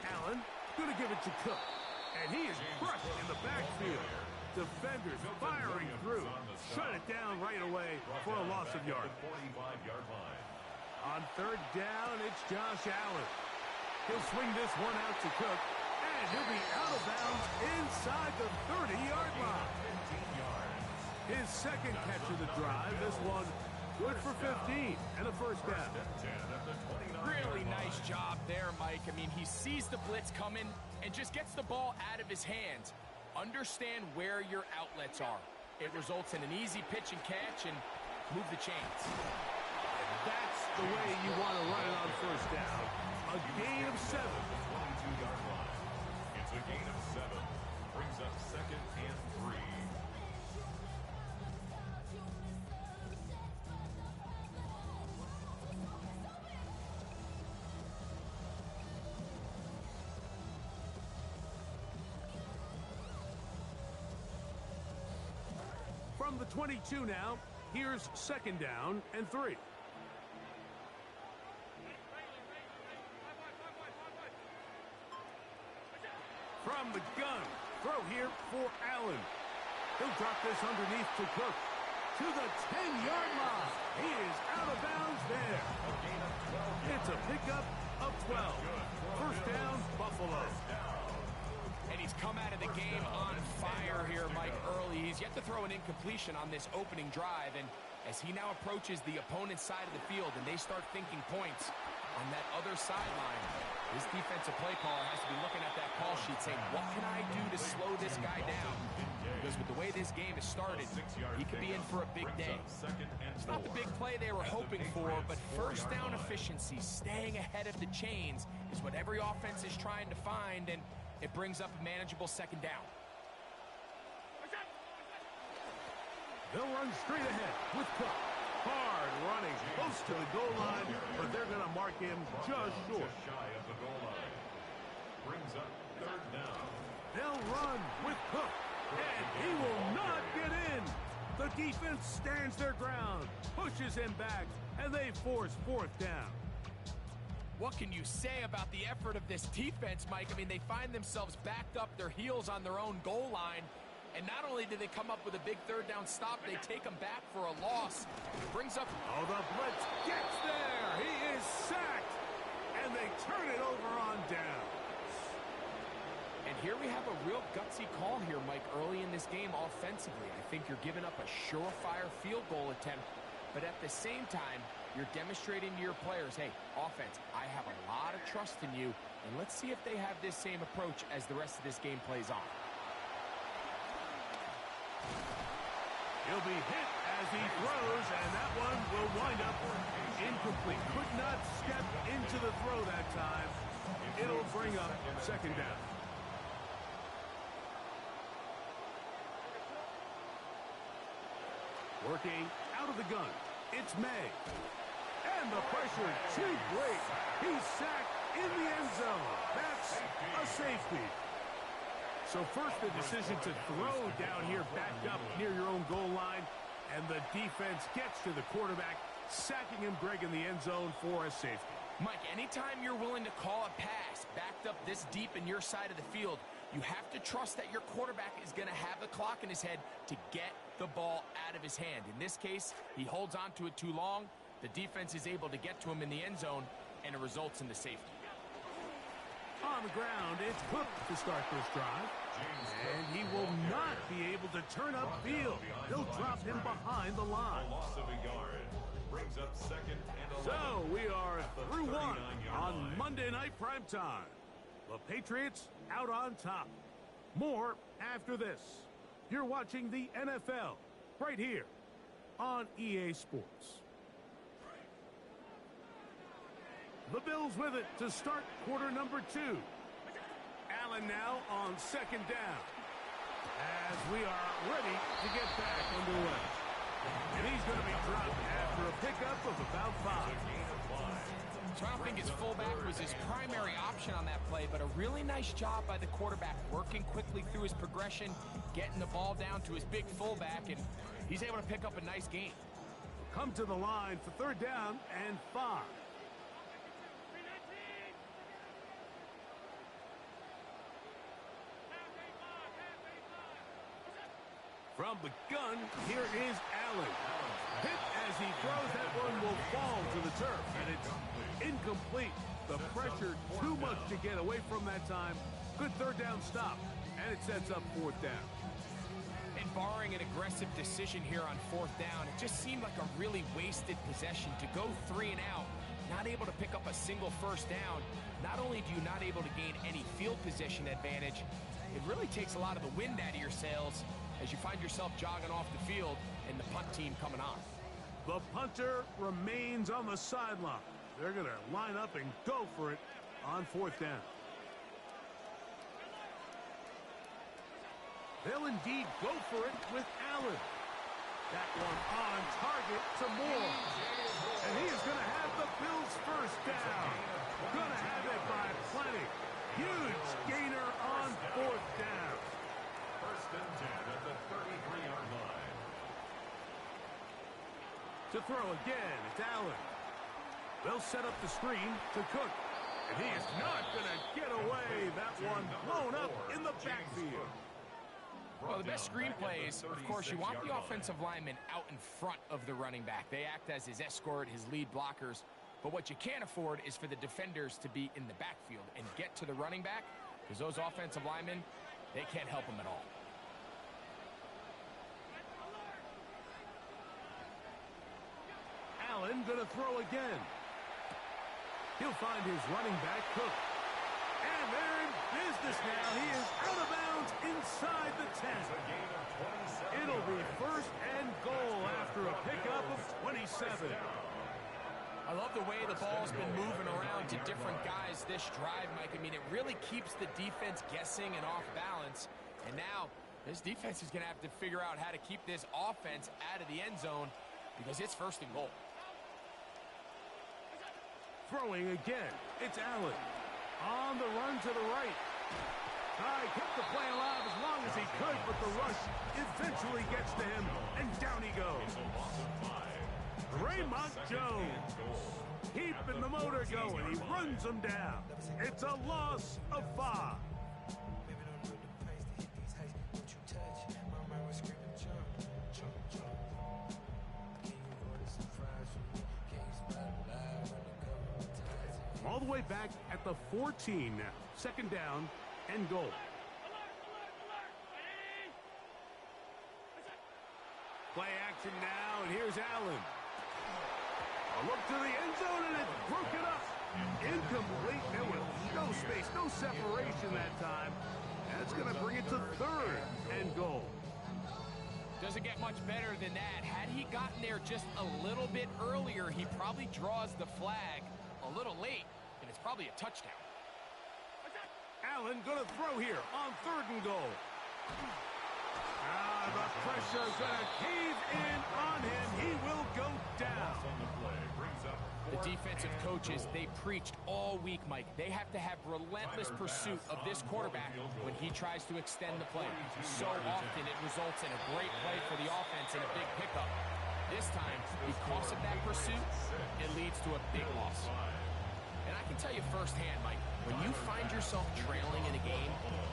[SPEAKER 3] Allen going to give it to Cook. And he is crushed in the backfield. Defenders firing through. Shut it down right away for a loss of yard. On 3rd down, it's Josh Allen. He'll swing this one out to Cook. And he'll be out of bounds inside the 30-yard line. His 2nd catch of the drive. This one good for 15 and a first down.
[SPEAKER 4] Really nice job there, Mike. I mean, he sees the blitz coming and just gets the ball out of his hands. Understand where your outlets are. It results in an easy pitch and catch and move the chains.
[SPEAKER 3] That's the way you want to run it on first down. A gain of 7.
[SPEAKER 5] It's a gain of 7. Brings up 2nd and 3.
[SPEAKER 3] From the 22 now, here's 2nd down and 3. From the gun, throw here for Allen. He'll drop this underneath to Cook. To the 10-yard line. He is out of bounds there. It's a pickup of 12. First down, Buffalo.
[SPEAKER 4] And he's come out of the game on fire here, Mike, early. He's yet to throw an incompletion on this opening drive. And as he now approaches the opponent's side of the field and they start thinking points on that other sideline, his defensive play caller has to be looking at that call sheet saying, what can I do to slow this guy down? Because with the way this game has started, he could be in for a big day. It's not the big play they were hoping for, but first down efficiency, staying ahead of the chains, is what every offense is trying to find, and it brings up a manageable 2nd down.
[SPEAKER 3] They'll run straight ahead with Cook. Hard running close to the goal line, but they're going to mark him just short.
[SPEAKER 5] Just shy of the goal line. Brings up 3rd down.
[SPEAKER 3] They'll run with Cook, and he will not get in. The defense stands their ground, pushes him back, and they force 4th down.
[SPEAKER 4] What can you say about the effort of this defense, Mike? I mean, they find themselves backed up their heels on their own goal line. And not only do they come up with a big 3rd down stop, they take them back for a loss. Brings up...
[SPEAKER 3] Oh, the blitz gets there. He is sacked. And they turn it over on down.
[SPEAKER 4] And here we have a real gutsy call here, Mike, early in this game offensively. I think you're giving up a surefire field goal attempt. But at the same time, you're demonstrating to your players, hey, offense, I have a lot of trust in you. And let's see if they have this same approach as the rest of this game plays on.
[SPEAKER 3] He'll be hit as he throws, and that one will wind up incomplete. Could not step into the throw that time. It'll bring up 2nd down. Working out of the gun, it's May. And the pressure too great. He's sacked in the end zone. That's a safety. So first the decision to throw down here backed up near your own goal line, and the defense gets to the quarterback, sacking him, Greg, in the end zone for a safety.
[SPEAKER 4] Mike, anytime you're willing to call a pass backed up this deep in your side of the field, you have to trust that your quarterback is going to have the clock in his head to get the ball out of his hand. In this case, he holds on to it too long. The defense is able to get to him in the end zone, and it results in the safety.
[SPEAKER 3] On the ground, it's Cook to start this drive. And he will not be able to turn upfield. He'll drop him behind the line.
[SPEAKER 5] A loss of a yard. Brings up 2nd and 11.
[SPEAKER 3] So we are through one on Monday Night Primetime. The Patriots out on top. More after this. You're watching the NFL right here on EA Sports. The Bills with it to start quarter number 2. Allen now on 2nd down. As we are ready to get back underway. And he's going to be dropped after a pickup of about 5.
[SPEAKER 4] So I don't think his fullback was his primary option on that play, but a really nice job by the quarterback, working quickly through his progression, getting the ball down to his big fullback, and he's able to pick up a nice gain.
[SPEAKER 3] Come to the line for 3rd down and 5. From the gun, here is Allen. Hit as he throws, that one will fall to the turf, and it's incomplete. The pressure too much to get away from that time. Good 3rd down stop, and it sets up 4th down.
[SPEAKER 4] And barring an aggressive decision here on 4th down, it just seemed like a really wasted possession to go 3 and out, not able to pick up a single 1st down. Not only do you not able to gain any field position advantage, it really takes a lot of the wind out of your sails as you find yourself jogging off the field and the punt team coming on.
[SPEAKER 3] The punter remains on the sideline. They're going to line up and go for it on 4th down. They'll indeed go for it with Allen. That one on target to Moore. And he is going to have the Bills' 1st down. Going to have it by plenty. Huge gainer on 4th down.
[SPEAKER 5] 1st and 10 at the 33-yard line.
[SPEAKER 3] To throw again, it's Allen. They'll set up the screen to Cook. And he is not going to get away. That one blown up in the backfield.
[SPEAKER 4] Well, the best screen plays, of course, you want the offensive lineman out in front of the running back. They act as his escort, his lead blockers. But what you can't afford is for the defenders to be in the backfield and get to the running back, because those offensive linemen, they can't help him at all.
[SPEAKER 3] Allen going to throw again. He'll find his running back, Cook. And they're in business now. He is out of bounds inside the 10. It'll be 1st and goal after a pickup of 27.
[SPEAKER 4] I love the way the ball's been moving around to different guys this drive, Mike. I mean, it really keeps the defense guessing and off balance. And now this defense is going to have to figure out how to keep this offense out of the end zone because it's 1st and goal.
[SPEAKER 3] Throwing again, it's Allen. On the run to the right. He kept the play alive as long as he could, but the rush eventually gets to him, and down he goes. Raymond Jones keeping the motor going. He runs him down. It's a loss of 5. All the way back at the 14 now. 2nd down and goal. Play action now, and here's Allen. A look to the end zone, and it's broken up. Incomplete. There was no space, no separation that time. That's going to bring it to 3rd and goal.
[SPEAKER 4] Doesn't get much better than that. Had he gotten there just a little bit earlier, he probably draws the flag a little late, and it's probably a touchdown.
[SPEAKER 3] Allen going to throw here on 3rd and goal. The pressure's going to cave in on him. He will go down.
[SPEAKER 4] The defensive coaches, they preached all week, Mike. They have to have relentless pursuit of this quarterback when he tries to extend the play. So often it results in a great play for the offense and a big pickup. This time, because of that pursuit, it leads to a big loss. And I can tell you firsthand, Mike, when you find yourself trailing in a game,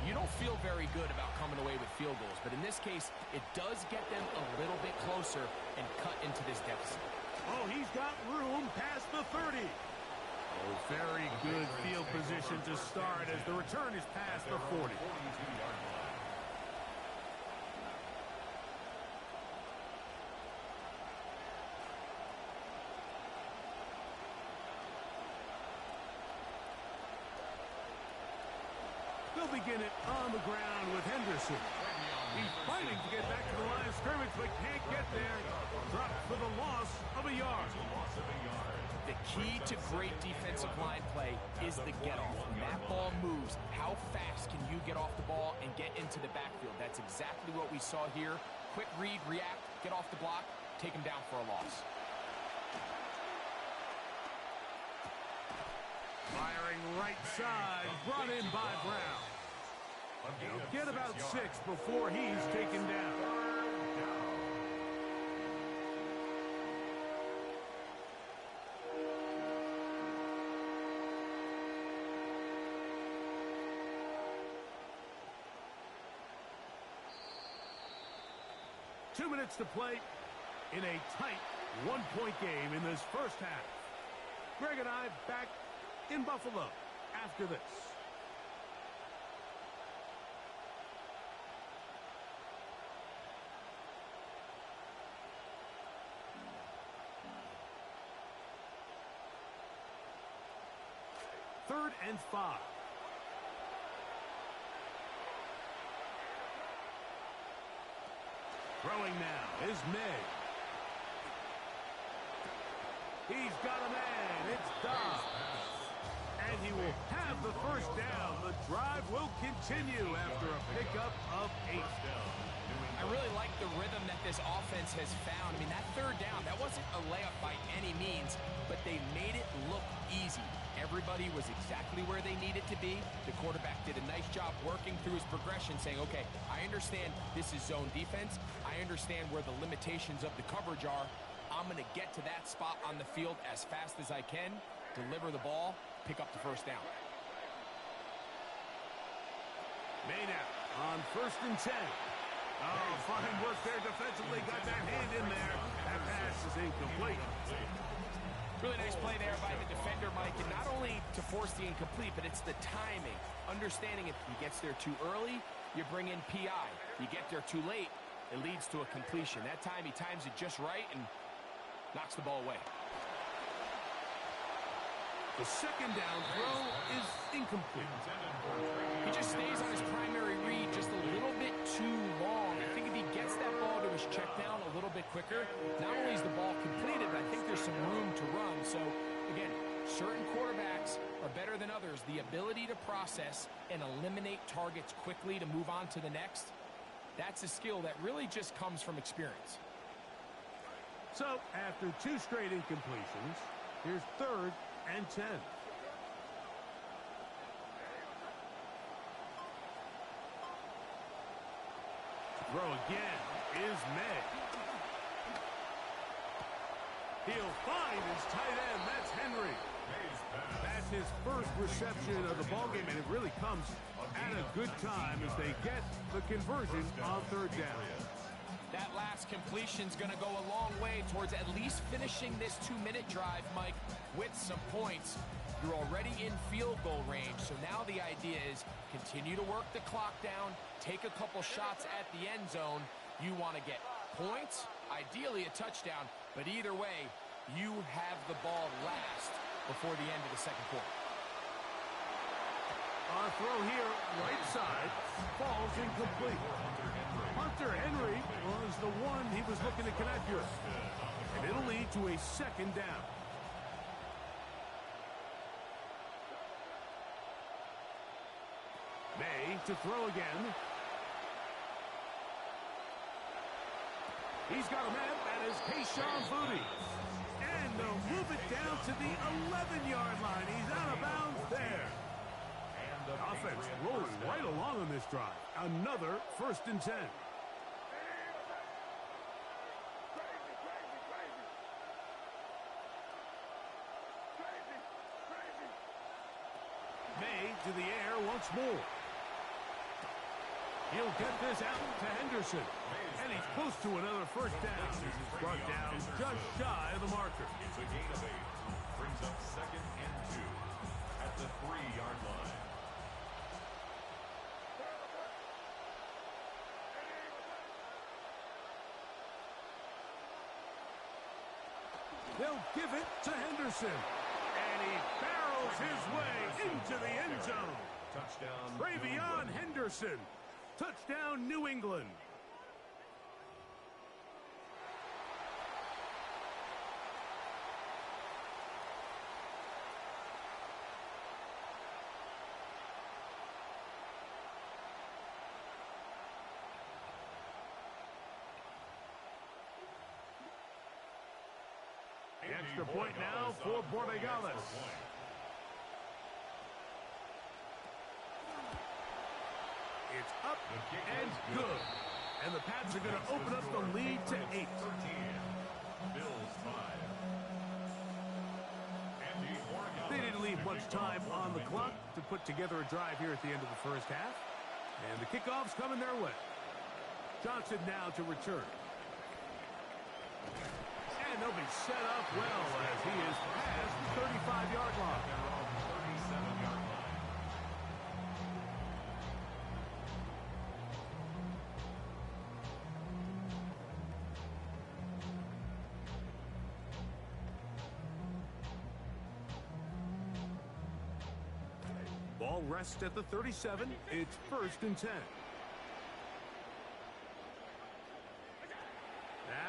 [SPEAKER 4] you don't feel very good about coming away with field goals. But in this case, it does get them a little bit closer and cut into this deficit.
[SPEAKER 3] Oh, he's got room past the 30. Oh, very good field position to start as the return is past the 40. begin it on the ground with Henderson. He's fighting to get back to the line of scrimmage, but can't get there. Dropped for the loss of a yard.
[SPEAKER 4] The key to great defensive line play is the get-off. When that ball moves, how fast can you get off the ball and get into the backfield? That's exactly what we saw here. Quick read, react, get off the block, take him down for a loss.
[SPEAKER 3] Firing right side, brought in by Brown. He'll get about 6 before he's taken down. Two minutes to play in a tight one-point game in this first half. Greg and I back in Buffalo after this. Third and 5. Throwing now is May. He's got a man. It's Dobbs. And he will have the first down. The drive will continue after a pickup of 8.
[SPEAKER 4] I really like the rhythm that this offense has found. I mean, that third down, that wasn't a layup by any means, but they made it look easy. Everybody was exactly where they needed to be. The quarterback did a nice job working through his progression, saying, okay, I understand this is zone defense. I understand where the limitations of the coverage are. I'm going to get to that spot on the field as fast as I can, deliver the ball, pick up the first down.
[SPEAKER 3] May now on 1st and 10. Oh, fine work there defensively. Got that hand in there. That pass is incomplete.
[SPEAKER 4] Really nice play there by the defender, Mike, and not only to force the incomplete, but it's the timing. Understanding if he gets there too early, you bring in PI. You get there too late, it leads to a completion. That time he times it just right and knocks the ball away.
[SPEAKER 3] The second down throw is incomplete.
[SPEAKER 4] He just stays on his primary read just a little bit too long. I think if he gets that ball to his check down a little bit quicker, not only is the ball completed, but I think there's some room to run. So, again, certain quarterbacks are better than others. The ability to process and eliminate targets quickly to move on to the next, that's a skill that really just comes from experience.
[SPEAKER 3] So, after 2 straight incompletions, here's 3rd and 10. Throw again is May. He'll find his tight end. That's Henry. That's his first reception of the ballgame, and it really comes at a good time as they get the conversion on 3rd down.
[SPEAKER 4] That last completion's going to go a long way towards at least finishing this 2-minute drive, Mike, with some points. You're already in field goal range, so now the idea is continue to work the clock down, take a couple shots at the end zone. You want to get points, ideally a touchdown, but either way, you have the ball last before the end of the second quarter.
[SPEAKER 3] On throw here, right side, falls incomplete. Hunter Henry was the one he was looking to connect with. And it'll lead to a 2nd down. May to throw again. He's got a man. That is Kayshon Boutte. And they'll move it down to the 11-yard line. He's out of bounds there. The offense rolling right along on this drive. Another 1st and 10. May to the air once more. He'll get this out to Henderson. And he's close to another 1st down. He's brought down just shy of the marker.
[SPEAKER 5] It's a gain of 8. Brings up 2nd and 2 at the 3-yard line.
[SPEAKER 3] They'll give it to Henderson. And he barrels his way into the end zone.
[SPEAKER 5] Touchdown,
[SPEAKER 3] Prea Henderson. Touchdown, New England. The extra point now for Borregales. It's up and good. And the Pats are going to open up the lead to 8.
[SPEAKER 5] Bills 5.
[SPEAKER 3] They didn't leave much time on the clock to put together a drive here at the end of the first half. And the kickoff's coming their way. Johnson now to return. And they'll be set up well as he is past the 35-yard line.
[SPEAKER 5] 37-yard line.
[SPEAKER 3] Ball rests at the 37. It's 1st and 10.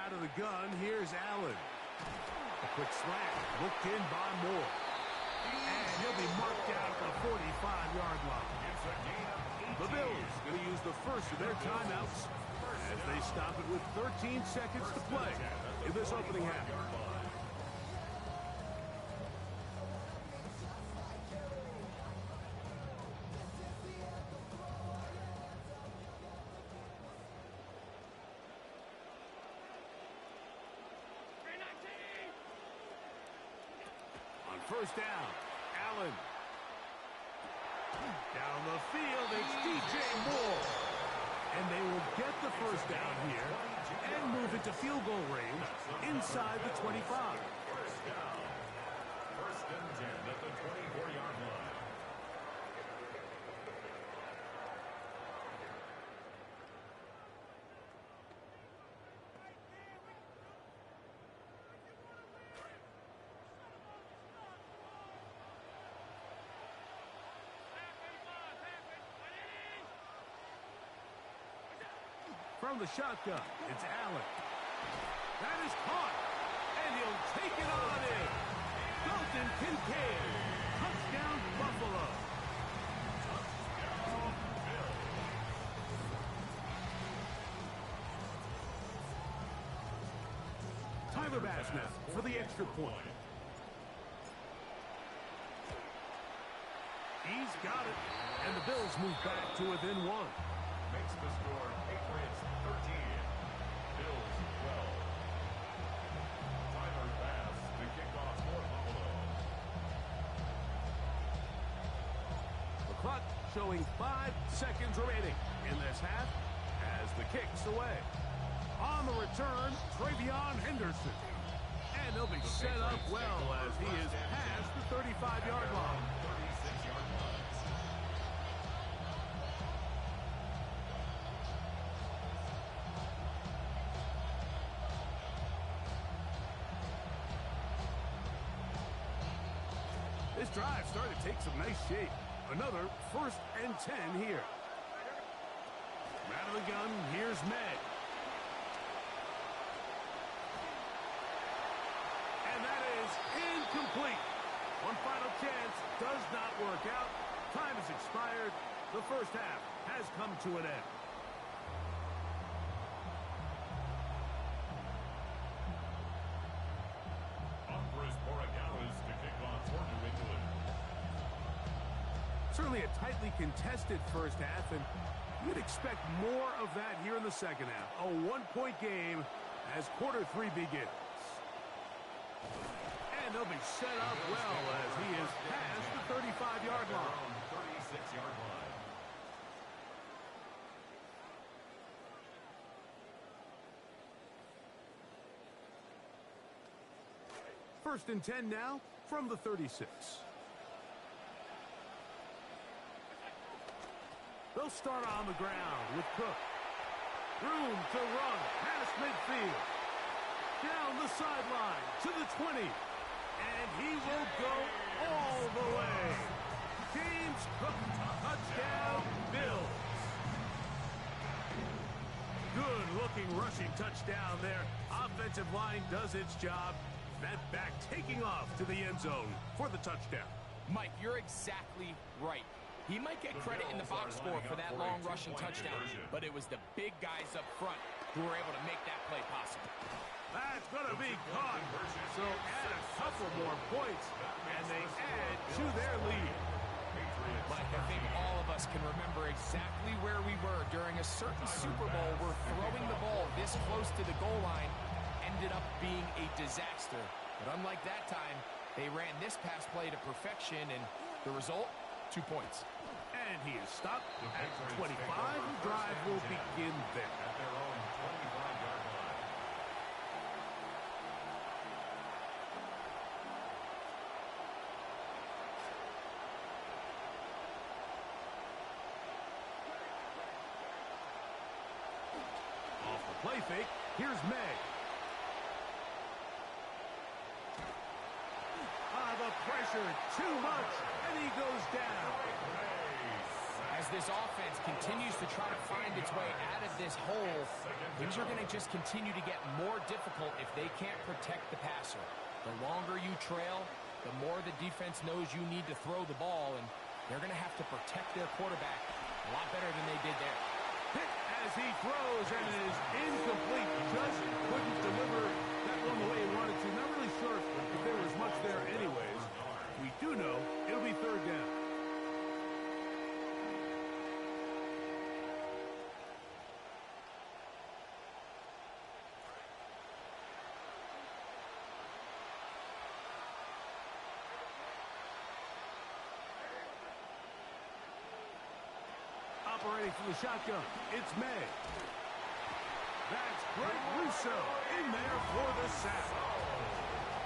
[SPEAKER 3] Out of the gun, here's Allen. A quick slant, looked in by Moore. And he'll be marked out at the 45-yard line. The Bills going to use the first of their timeouts as they stop it with 13 seconds to play in this opening half. First down, Allen. Down the field, it's DJ Moore. And they will get the first down here and move it to field goal range inside the 25.
[SPEAKER 5] First down. 1st and 10 at the 24-yard line.
[SPEAKER 3] From the shotgun, it's Allen. That is caught, and he'll take it on in. Dalton Kincaid, touchdown Buffalo. Tyler Bass now for the extra point. He's got it, and the Bills move back to within 1.
[SPEAKER 5] Makes the score Patriots 13, Bills 12. Tyler Bass to kick off for Buffalo.
[SPEAKER 3] The clock showing 5 seconds remaining in this half as the kick's away. On the return, Prea Henderson. And they'll be set up well as he is past the 35-yard line.
[SPEAKER 5] 36-yard line.
[SPEAKER 3] This drive started to take some nice shape. Another 1st and 10 here. Out of the gun, here's May. And that is incomplete. One final chance does not work out. Time has expired. The first half has come to an end. Certainly a tightly contested first half, and you'd expect more of that here in the second half. A one-point game as quarter 3 begins. And they'll be set up well as he is past the 35-yard line.
[SPEAKER 5] 36-yard line.
[SPEAKER 3] First and 10 now from the 36. They'll start on the ground with Cook. Room to run past midfield. Down the sideline to the 20. And he will go all the way. James Cook, touchdown, Bills. Good-looking rushing touchdown there. Offensive line does its job. That back taking off to the end zone for the touchdown.
[SPEAKER 4] Mike, you're exactly right. He might get credit in the box score for that long rushing touchdown, but it was the big guys up front who were able to make that play possible.
[SPEAKER 3] That's going to be caught. So add a couple more points, and they add to their lead.
[SPEAKER 4] Mike, I think all of us can remember exactly where we were during a certain Super Bowl where throwing the ball this close to the goal line ended up being a disaster. But unlike that time, they ran this pass play to perfection, and the result, 2 points.
[SPEAKER 3] And he is stopped at 25. The drive will begin there.
[SPEAKER 5] At their own 25-yard line.
[SPEAKER 3] Off the play fake, here's May. The pressure, too much, and he goes down.
[SPEAKER 4] As this offense continues to try to find its way out of this hole, things are going to just continue to get more difficult if they can't protect the passer. The longer you trail, the more the defense knows you need to throw the ball, and they're going to have to protect their quarterback a lot better than they did there.
[SPEAKER 3] Hit as he throws, and it is incomplete. Just couldn't deliver that one the way he wanted to. Not really sure if there was much there anyways. We do know it'll be third down. Operating from the shotgun, it's May. That's Greg Russo in there for the sack.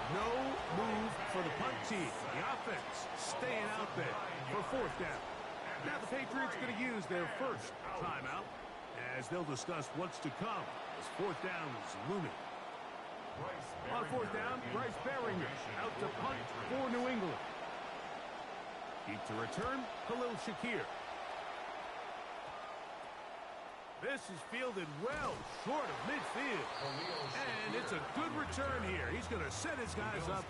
[SPEAKER 3] No move for the punt team. The offense staying out there for fourth down. Now the Patriots going to use their first timeout as they'll discuss what's to come as fourth down is looming. On fourth down, Bryce Baringer out to punt for New England. Deep to return, Khalil Shakir. This is fielded well short of midfield. And it's a good return here. He's going to set his guys up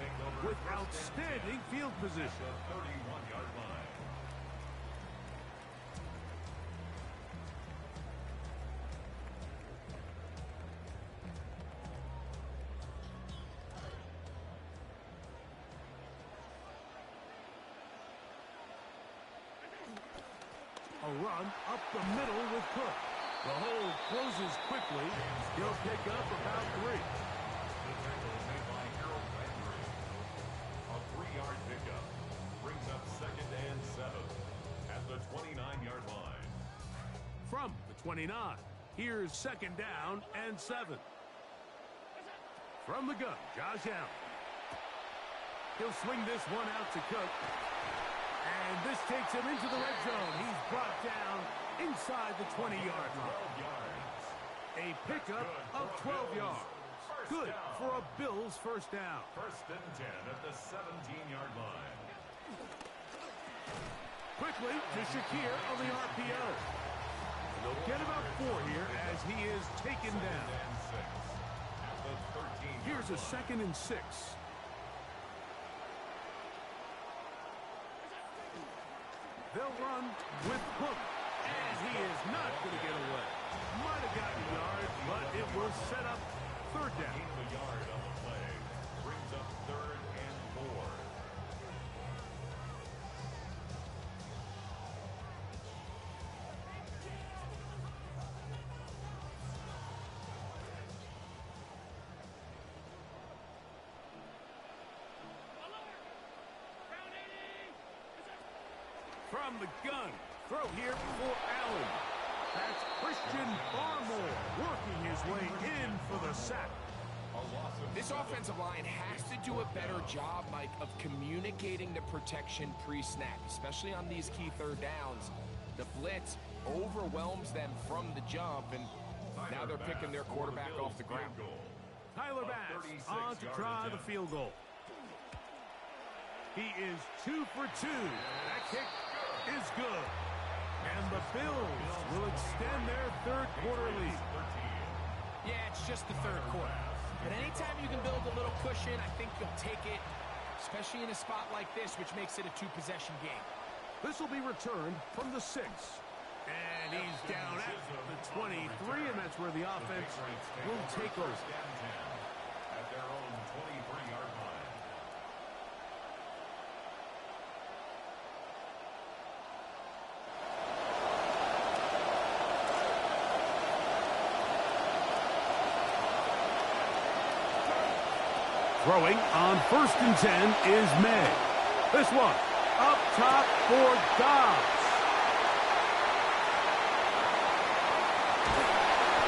[SPEAKER 3] with outstanding field position.
[SPEAKER 5] 31-yard line.
[SPEAKER 3] A run up the middle with Cook. The hole closes quickly. He'll pick up about 3.
[SPEAKER 5] The tackle is made by Harold Landry. A 3-yard pickup brings up 2nd and 7 at the 29-yard line.
[SPEAKER 3] From the 29, here's 2nd down and 7. From the gun, Josh Allen. He'll swing this one out to Cook. And this takes him into the red zone. He's brought down inside the 20-yard line. A pickup of 12 yards. Good for a Bills first down.
[SPEAKER 5] 1st and 10 at the 17-yard line.
[SPEAKER 3] Quickly to Shakir on the RPO. And they'll get about 4 here as he is taken down.
[SPEAKER 5] And 6 at the 13-yard
[SPEAKER 3] Here's a 2nd and 6. They'll run with Cook, and he is not going to get away. Might have gotten a yard, but it will set up third down.
[SPEAKER 5] Gain of a yard on the play brings up 3rd and 4.
[SPEAKER 3] From the gun, throw here for Allen. That's Christian Barmore working his way in for the sack.
[SPEAKER 4] This offensive line has to do a better job, Mike, of communicating the protection pre-snap, especially on these key third downs. The blitz overwhelms them from the jump, and now they're picking their quarterback off the ground.
[SPEAKER 3] Tyler Bass on to try the field goal. He is 2 for 2. That kick is good. And the Bills will extend their third quarter lead.
[SPEAKER 4] Yeah, it's just the third quarter. But anytime you can build a little cushion, I think you'll take it, especially in a spot like this, which makes it a two-possession game.
[SPEAKER 3] This will be returned from the 6. And he's down at the 23, and that's where the offense will take over.
[SPEAKER 5] At their own 23-yard line.
[SPEAKER 3] Throwing on 1st and 10 is May. This one up top for Dobbs.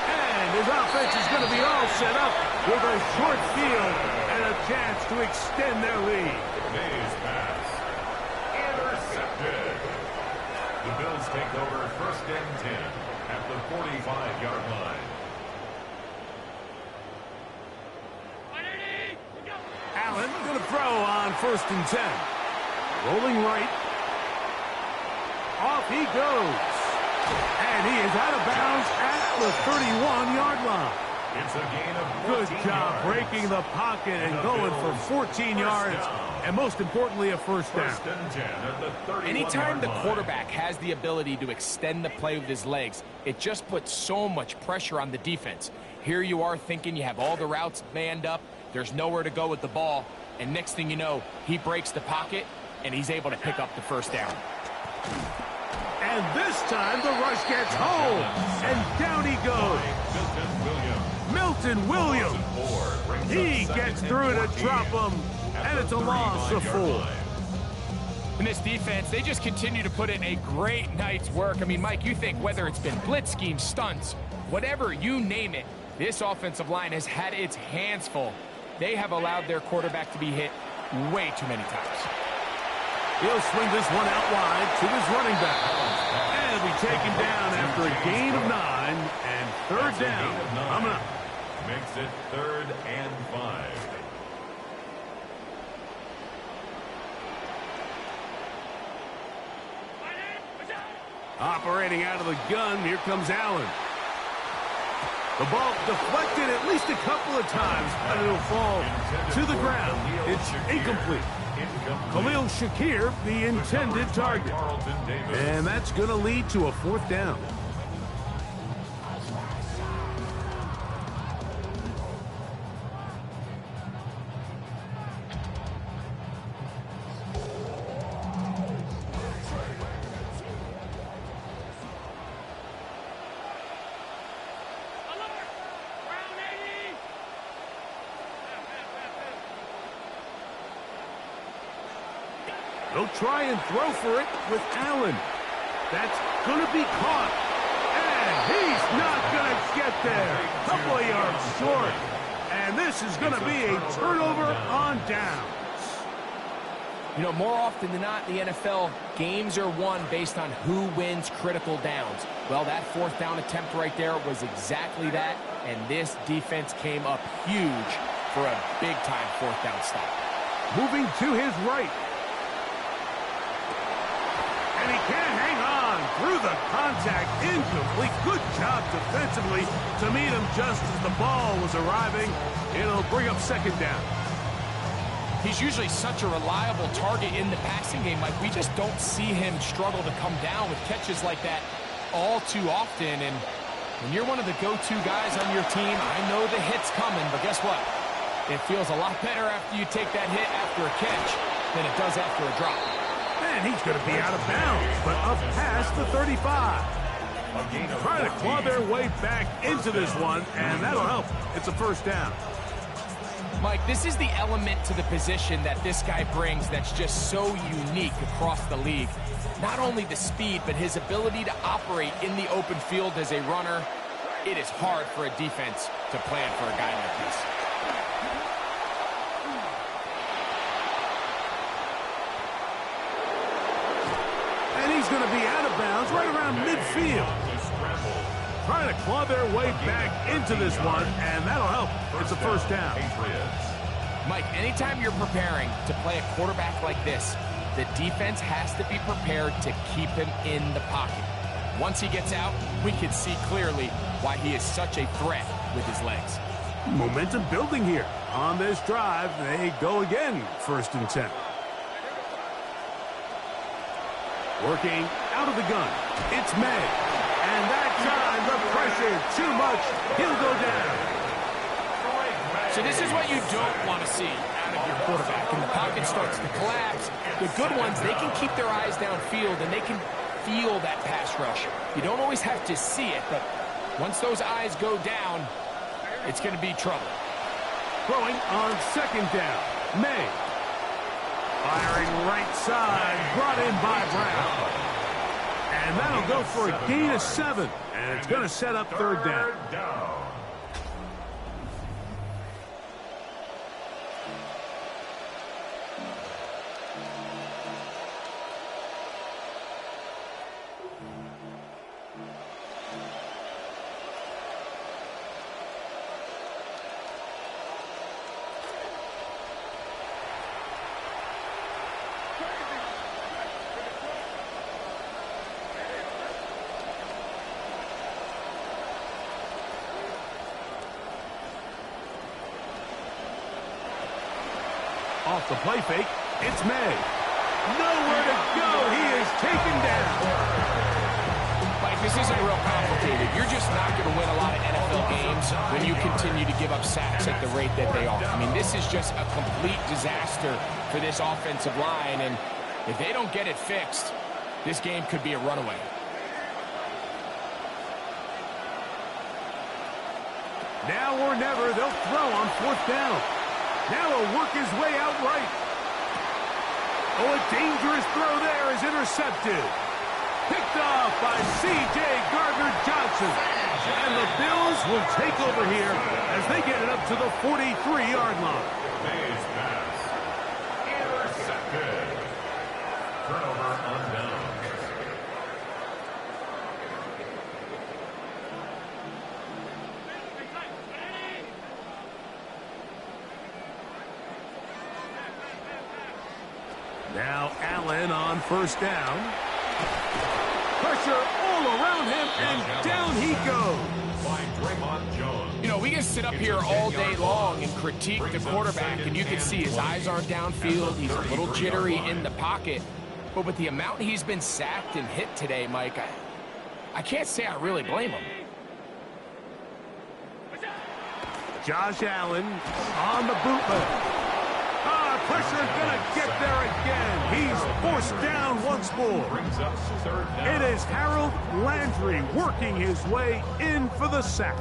[SPEAKER 3] And his offense is going to be all set up with a short field and a chance to extend their lead.
[SPEAKER 5] May's pass intercepted. The Bills take over 1st and 10 at the 45-yard line.
[SPEAKER 3] Allen going to throw on 1st and 10. Rolling right. Off he goes. And he is out of bounds at the 31-yard line.
[SPEAKER 5] It's a gain of 14
[SPEAKER 3] Good job
[SPEAKER 5] yards.
[SPEAKER 3] breaking the pocket and going for 14 yards. And most importantly, a first down.
[SPEAKER 5] 1st and 10 at the 31-yard line.
[SPEAKER 4] Anytime the quarterback has the ability to extend the play with his legs, it just puts so much pressure on the defense. Here you are thinking you have all the routes manned up. There's nowhere to go with the ball. And next thing you know, he breaks the pocket, and he's able to pick up the first down.
[SPEAKER 3] And this time the rush gets home. And down he goes. Milton Williams. He gets through to drop him. And it's a loss of 4.
[SPEAKER 4] And this defense, they just continue to put in a great night's work. I mean, Mike, you think whether it's been blitz schemes, stunts, whatever you name it, this offensive line has had its hands full. They have allowed their quarterback to be hit way too many times.
[SPEAKER 3] He'll swing this one out wide to his running back. And we take him down after a gain of 9 and 3rd down. Coming up.
[SPEAKER 5] Makes it 3rd and 5.
[SPEAKER 3] Operating out of the gun, here comes Allen. The ball deflected at least a couple of times, but it'll fall to the ground. It's incomplete. Khalil Shakir, the intended target. And that's going to lead to a 4th down. They'll try and throw for it with Allen. That's going to be caught. And he's not going to get there. Couple of yards short. And this is going to be a turnover on downs.
[SPEAKER 4] You know, more often than not in the NFL, games are won based on who wins critical downs. Well, that 4th down attempt right there was exactly that. And this defense came up huge for a big-time 4th down stop.
[SPEAKER 3] Moving to his right. And he can't hang on through the contact. Incomplete. Good job defensively to meet him just as the ball was arriving. It'll bring up 2nd down.
[SPEAKER 4] He's usually such a reliable target in the passing game. Like, we just don't see him struggle to come down with catches like that all too often. And when you're one of the go-to guys on your team, I know the hit's coming, but guess what? It feels a lot better after you take that hit after a catch than it does after a drop.
[SPEAKER 3] And he's going to be out of bounds, but up past the 35. Trying to claw their way back into this one, and that'll help. It's a 1st down.
[SPEAKER 4] Mike, this is the element to the position that this guy brings that's just so unique across the league. Not only the speed, but his ability to operate in the open field as a runner. It is hard for a defense to plan for a guy like this.
[SPEAKER 3] And he's going to be out of bounds right around midfield. Trying to claw their way back into this one, and that'll help. It's a 1st down.
[SPEAKER 4] Mike, anytime you're preparing to play a quarterback like this, the defense has to be prepared to keep him in the pocket. Once he gets out, we can see clearly why he is such a threat with his legs.
[SPEAKER 3] Momentum building here. On this drive, they go again, 1st and 10. Working out of the gun, it's May. And that time, the pressure, too much, he'll go down.
[SPEAKER 4] So this is what you don't want to see out of your quarterback. When the pocket starts to collapse, the good ones, they can keep their eyes downfield and they can feel that pass rush. You don't always have to see it, but once those eyes go down, it's going to be trouble.
[SPEAKER 3] Throwing on 2nd down, May. Firing right side, brought in by Brown. And that'll go for a gain of 7. And it's going to set up 3rd down. Off the play fake, it's May. Nowhere to go. He is taken down.
[SPEAKER 4] Mike, this isn't real complicated. You're just not going to win a lot of NFL games when you continue to give up sacks at the rate that they are. I mean, this is just a complete disaster for this offensive line, and if they don't get it fixed, this game could be a runaway.
[SPEAKER 3] Now or never, they'll throw on 4th down. Now he'll work his way out right. Oh, a dangerous throw there is intercepted. Picked off by C.J. Gardner-Johnson. And the Bills will take over here as they get it up to the 43-yard line.
[SPEAKER 5] May's pass. Intercepted. Turnover on downs.
[SPEAKER 3] Now Allen on 1st down. Pressure all around him, and down he goes.
[SPEAKER 4] You know, we can sit up here all day long and critique the quarterback, and you can see his eyes aren't downfield. He's a little jittery in the pocket. But with the amount he's been sacked and hit today, Mike, I can't say I really blame him.
[SPEAKER 3] Josh Allen on the bootleg. Pressure gonna get there again. He's forced down once more. It is Harold Landry working his way in for the sack.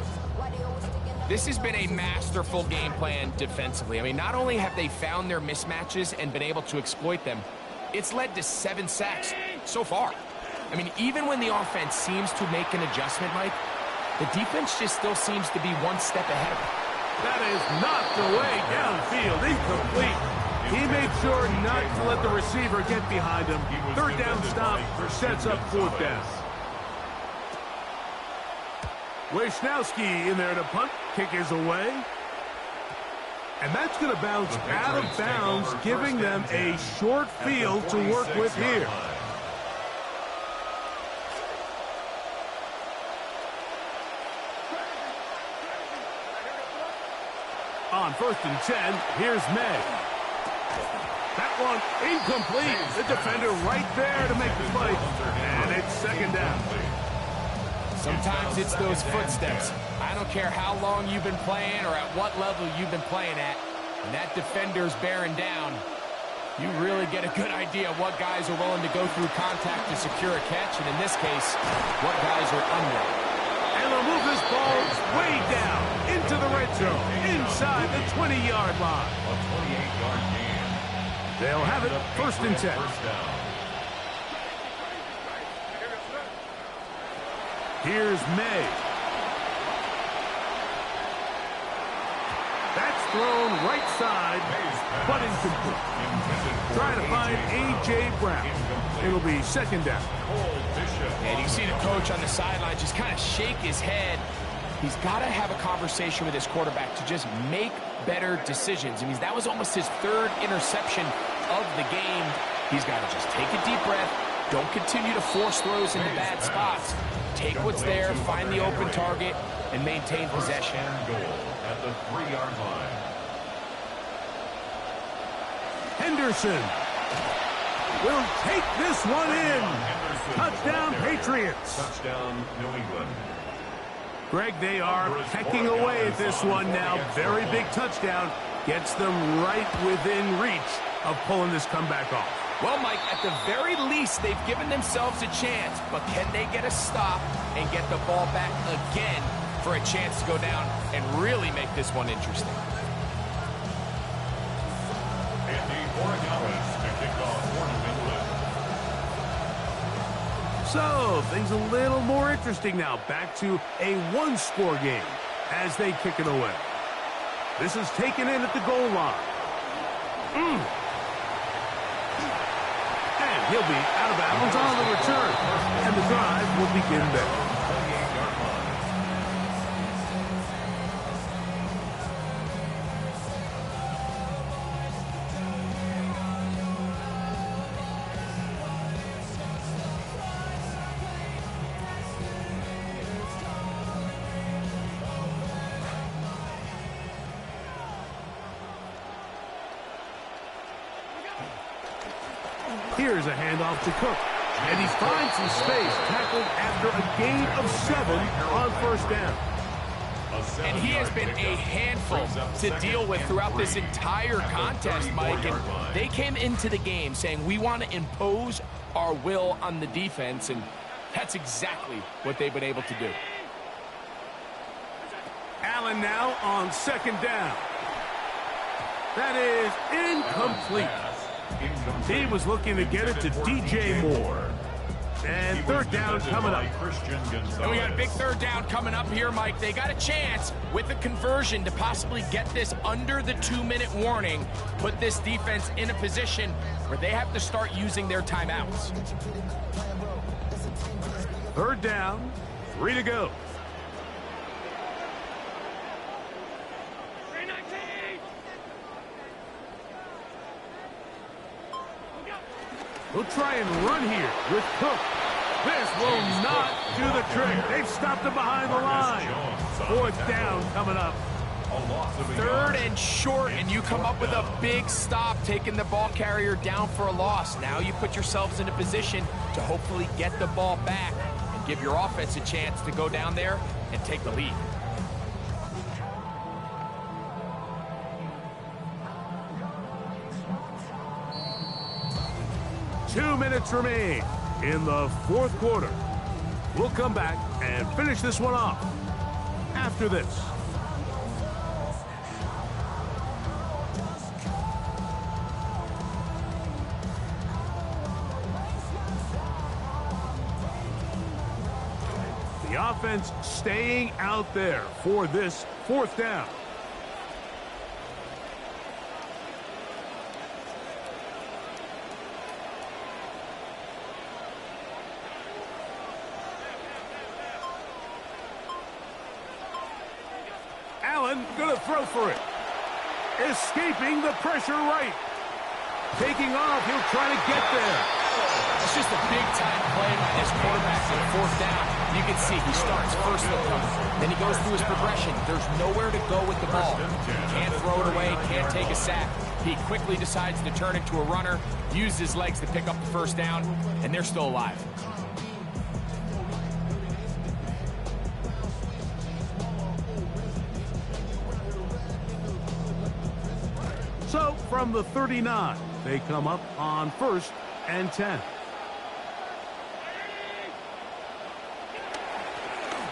[SPEAKER 4] This has been a masterful game plan defensively. I mean, not only have they found their mismatches and been able to exploit them, it's led to 7 sacks so far. I mean, even when the offense seems to make an adjustment, Mike, the defense just still seems to be one step ahead of them.
[SPEAKER 3] That is knocked away downfield, incomplete. He made sure not to let the receiver get behind him. 3rd down stop sets up 4th down. Wisnowski in there to punt. Kick is away. And that's going to bounce out of bounds, giving them a short field to work with here. On 1st and 10, here's May. That one incomplete. The defender right there to make the play. And it's 2nd down.
[SPEAKER 4] Sometimes it's those footsteps. I don't care how long you've been playing or at what level you've been playing at. When that defender's bearing down, you really get a good idea of what guys are willing to go through contact to secure a catch, and in this case, what guys are unwilling.
[SPEAKER 3] And they'll move this ball way down into the red zone, inside the 20-yard line.
[SPEAKER 5] A 28-yard gain.
[SPEAKER 3] They'll have it 1st and 10. Here's May. That's thrown right side, but incomplete. Trying to find A.J. Brown. It'll be 2nd down.
[SPEAKER 4] And you can see the coach on the sideline just kind of shake his head. He's got to have a conversation with his quarterback to just make better decisions. I mean, that was almost his 3rd interception of the game. He's got to just take a deep breath. Don't continue to force throws into bad spots. Take what's there, find the open target, and maintain possession.
[SPEAKER 5] Goal at the 3-yard line.
[SPEAKER 3] Henderson will take this one in. Touchdown, Patriots.
[SPEAKER 5] Touchdown, New England.
[SPEAKER 3] Greg, they are pecking away at this one now. Very big touchdown. Gets them right within reach of pulling this comeback off.
[SPEAKER 4] Well, Mike, at the very least, they've given themselves a chance. But can they get a stop and get the ball back again for a chance to go down and really make this one interesting?
[SPEAKER 5] Andy Oregalis to kick off for New England.
[SPEAKER 3] So, things a little more interesting now. Back to a one-score game as they kick it away. This is taken in at the goal line. And he'll be out of bounds on the return. And the drive will begin there. Here's a handoff to Cook. And he finds some space, tackled after a gain of 7 on first down.
[SPEAKER 4] And he has been a handful to deal with throughout this entire contest, Mike. And they came into the game saying, we want to impose our will on the defense, and that's exactly what they've been able to do.
[SPEAKER 3] Allen now on second down. That is incomplete. He was looking to get it to DJ Moore. And third down coming up.
[SPEAKER 4] And we got a big third down coming up here, Mike. They got a chance with the conversion to possibly get this under the 2-minute warning, put this defense in a position where they have to start using their timeouts.
[SPEAKER 3] Third down, 3 to go. We'll try and run here with Cook. This will not do the trick. They've stopped him behind the line. Fourth down coming up.
[SPEAKER 4] Third and short, and you come up with a big stop, taking the ball carrier down for a loss. Now you put yourselves in a position to hopefully get the ball back and give your offense a chance to go down there and take the lead.
[SPEAKER 3] Two minutes remain in the fourth quarter. We'll come back and finish this one off after this. The offense staying out there for this fourth down. Allen gonna throw for it. Escaping the pressure right. Taking off, he'll try to get there.
[SPEAKER 4] It's just a big-time play by this quarterback in fourth down. You can see he starts first look coming. Then he goes through his progression. There's nowhere to go with the ball. Can't throw it away, can't take a sack. He quickly decides to turn into a runner, use his legs to pick up the first down, and they're still alive.
[SPEAKER 3] So, from the 39, they come up on 1st and 10.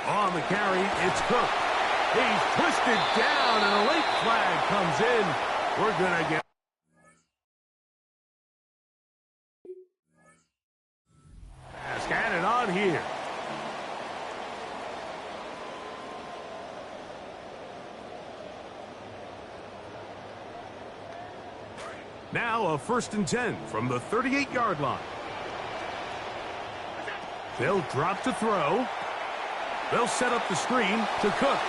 [SPEAKER 3] On the carry, it's Cook. He's twisted down, and a late flag comes in. We're going to get... Pass added on here. Now a 1st and 10 from the 38-yard line. They'll drop to throw. They'll set up the screen to Cook.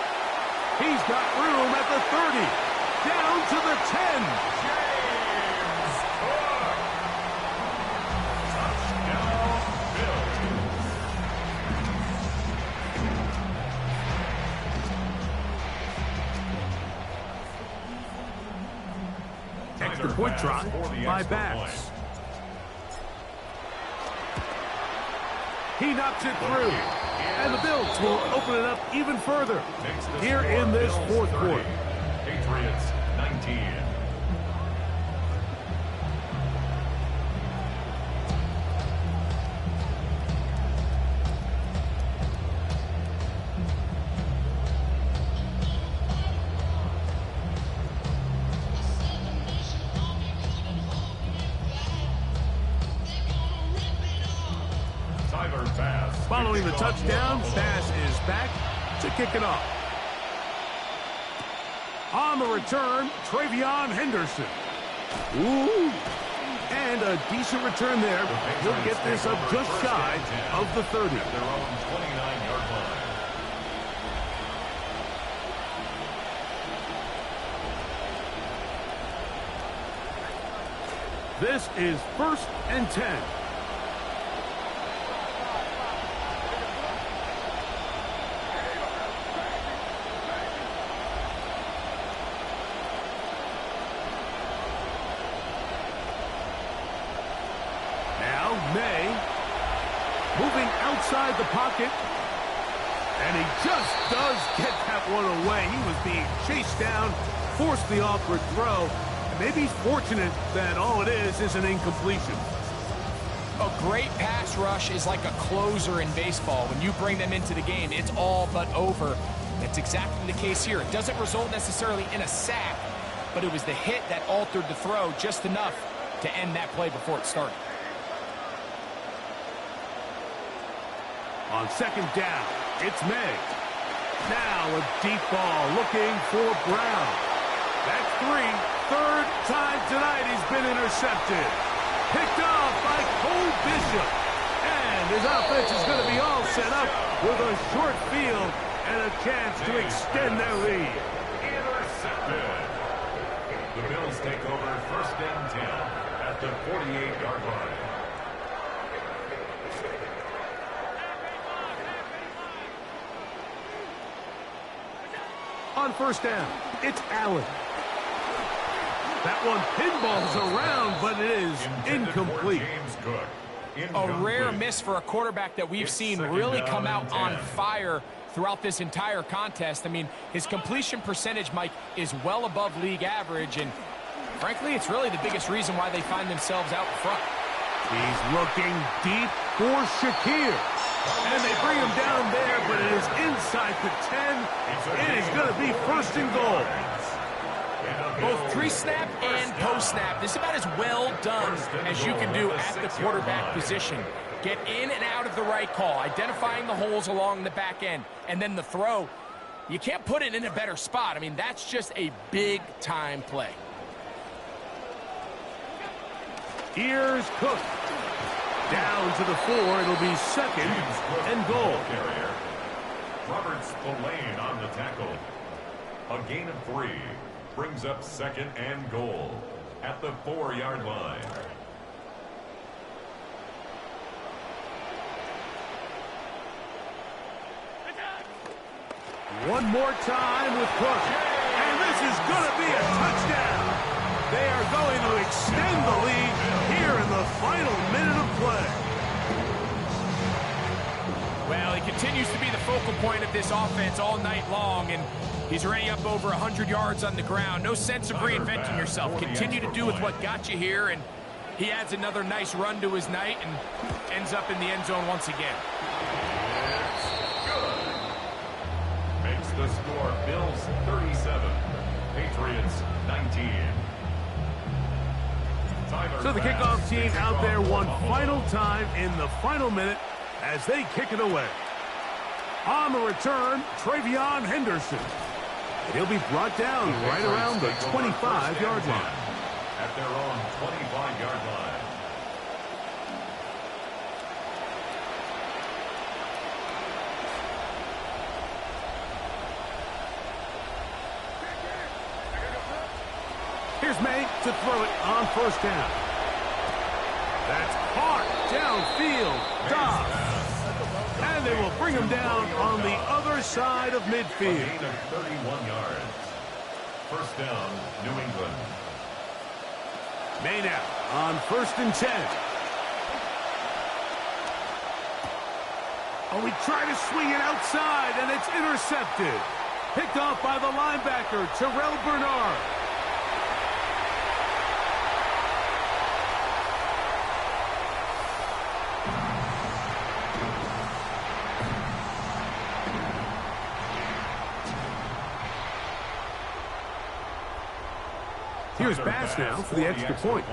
[SPEAKER 3] He's got room at the 30. Down to the 10. extra point try by Bass. He knocks it through. And the Bills will open it up even further here in this fourth quarter.
[SPEAKER 5] Patriots 19.
[SPEAKER 3] Following the touchdown, Bass is back to kick it off. On the return, Travion Henderson. Ooh. And a decent return there. He'll get this up just shy of the 30.
[SPEAKER 5] At their own 29-yard line.
[SPEAKER 3] This is 1st and 10. Moving outside the pocket. And he just does get that one away. He was being chased down, forced the awkward throw. And maybe he's fortunate that all it is an incompletion.
[SPEAKER 4] A great pass rush is like a closer in baseball. When you bring them into the game, it's all but over. That's exactly the case here. It doesn't result necessarily in a sack, but it was the hit that altered the throw just enough to end that play before it started.
[SPEAKER 3] On 2nd down, it's May. Now a deep ball looking for Brown. That's 3. 3rd time tonight he's been intercepted. Picked off by Cole Bishop. And his offense is going to be all set up with a short field and a chance to extend their lead.
[SPEAKER 5] Intercepted. The Bills take over 1st and 10 at the 48-yard line.
[SPEAKER 3] On 1st down, it's Allen. That one pinballs around, but it is incomplete.
[SPEAKER 4] A rare miss for a quarterback that we've seen really come out on fire throughout this entire contest. I mean, his completion percentage, Mike, is well above league average, and frankly, it's really the biggest reason why they find themselves out front.
[SPEAKER 3] He's looking deep for Shakir. And they bring him down there, but it is inside the 10. It is going to be 1st and goal.
[SPEAKER 4] Both pre-snap and post-snap. This is about as well done as you can do at the quarterback position. Get in and out of the right call, identifying the holes along the back end, and then the throw. You can't put it in a better spot. I mean, that's just a big-time play.
[SPEAKER 3] Here's Cook. Down to the 4. It'll be 2nd and goal.
[SPEAKER 5] Robert Spillane on the tackle. A gain of 3 brings up 2nd and goal at the 4-yard line.
[SPEAKER 3] One more time with Cook. And this is going to be a touchdown. They are going to extend the lead here in the final minute of play.
[SPEAKER 4] Well, he continues to be the focal point of this offense all night long, and he's already up over 100 yards on the ground. No sense of reinventing yourself. Continue to do with what got you here, and he adds another nice run to his night and ends up in the end zone once again.
[SPEAKER 5] It's good. Makes the score Bills 37, Patriots 19.
[SPEAKER 3] So the kickoff team out there one final time in the final minute as they kick it away. On the return, Travion Henderson. He'll be brought down right around the 25-yard line.
[SPEAKER 5] At their own 25-yard line.
[SPEAKER 3] Here's May to throw it on 1st down. That's caught downfield. Dobbs. And they will bring him down on the other side of midfield.
[SPEAKER 5] A gain of 31 yards. 1st down, New England.
[SPEAKER 3] May now on 1st and 10. Oh, we try to swing it outside, and it's intercepted. Picked off by the linebacker, Terrell Bernard. Here's Bass now for the extra point.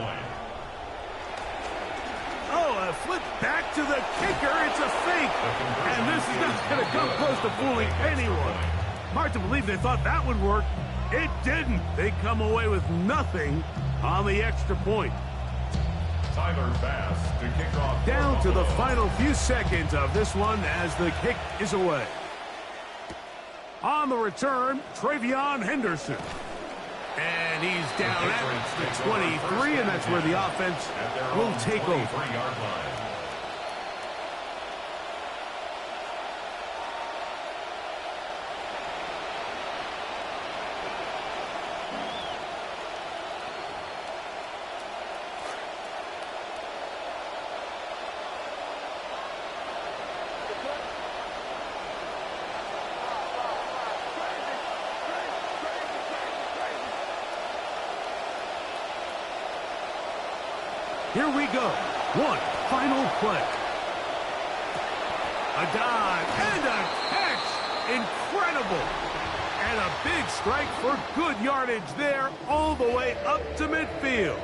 [SPEAKER 3] Oh, a flip back to the kicker. It's a fake. And this is not going to come close to fooling anyone. Hard to believe they thought that would work. It didn't. They come away with nothing on the extra point.
[SPEAKER 5] Tyler Bass to kick off.
[SPEAKER 3] Down to the final few seconds of this one as the kick is away. On the return, Travion Henderson. And he's down at the 23, and that's where the offense will take over. Here we go. One final play. A dive and a catch. Incredible. And a big strike for good yardage there all the way up to midfield.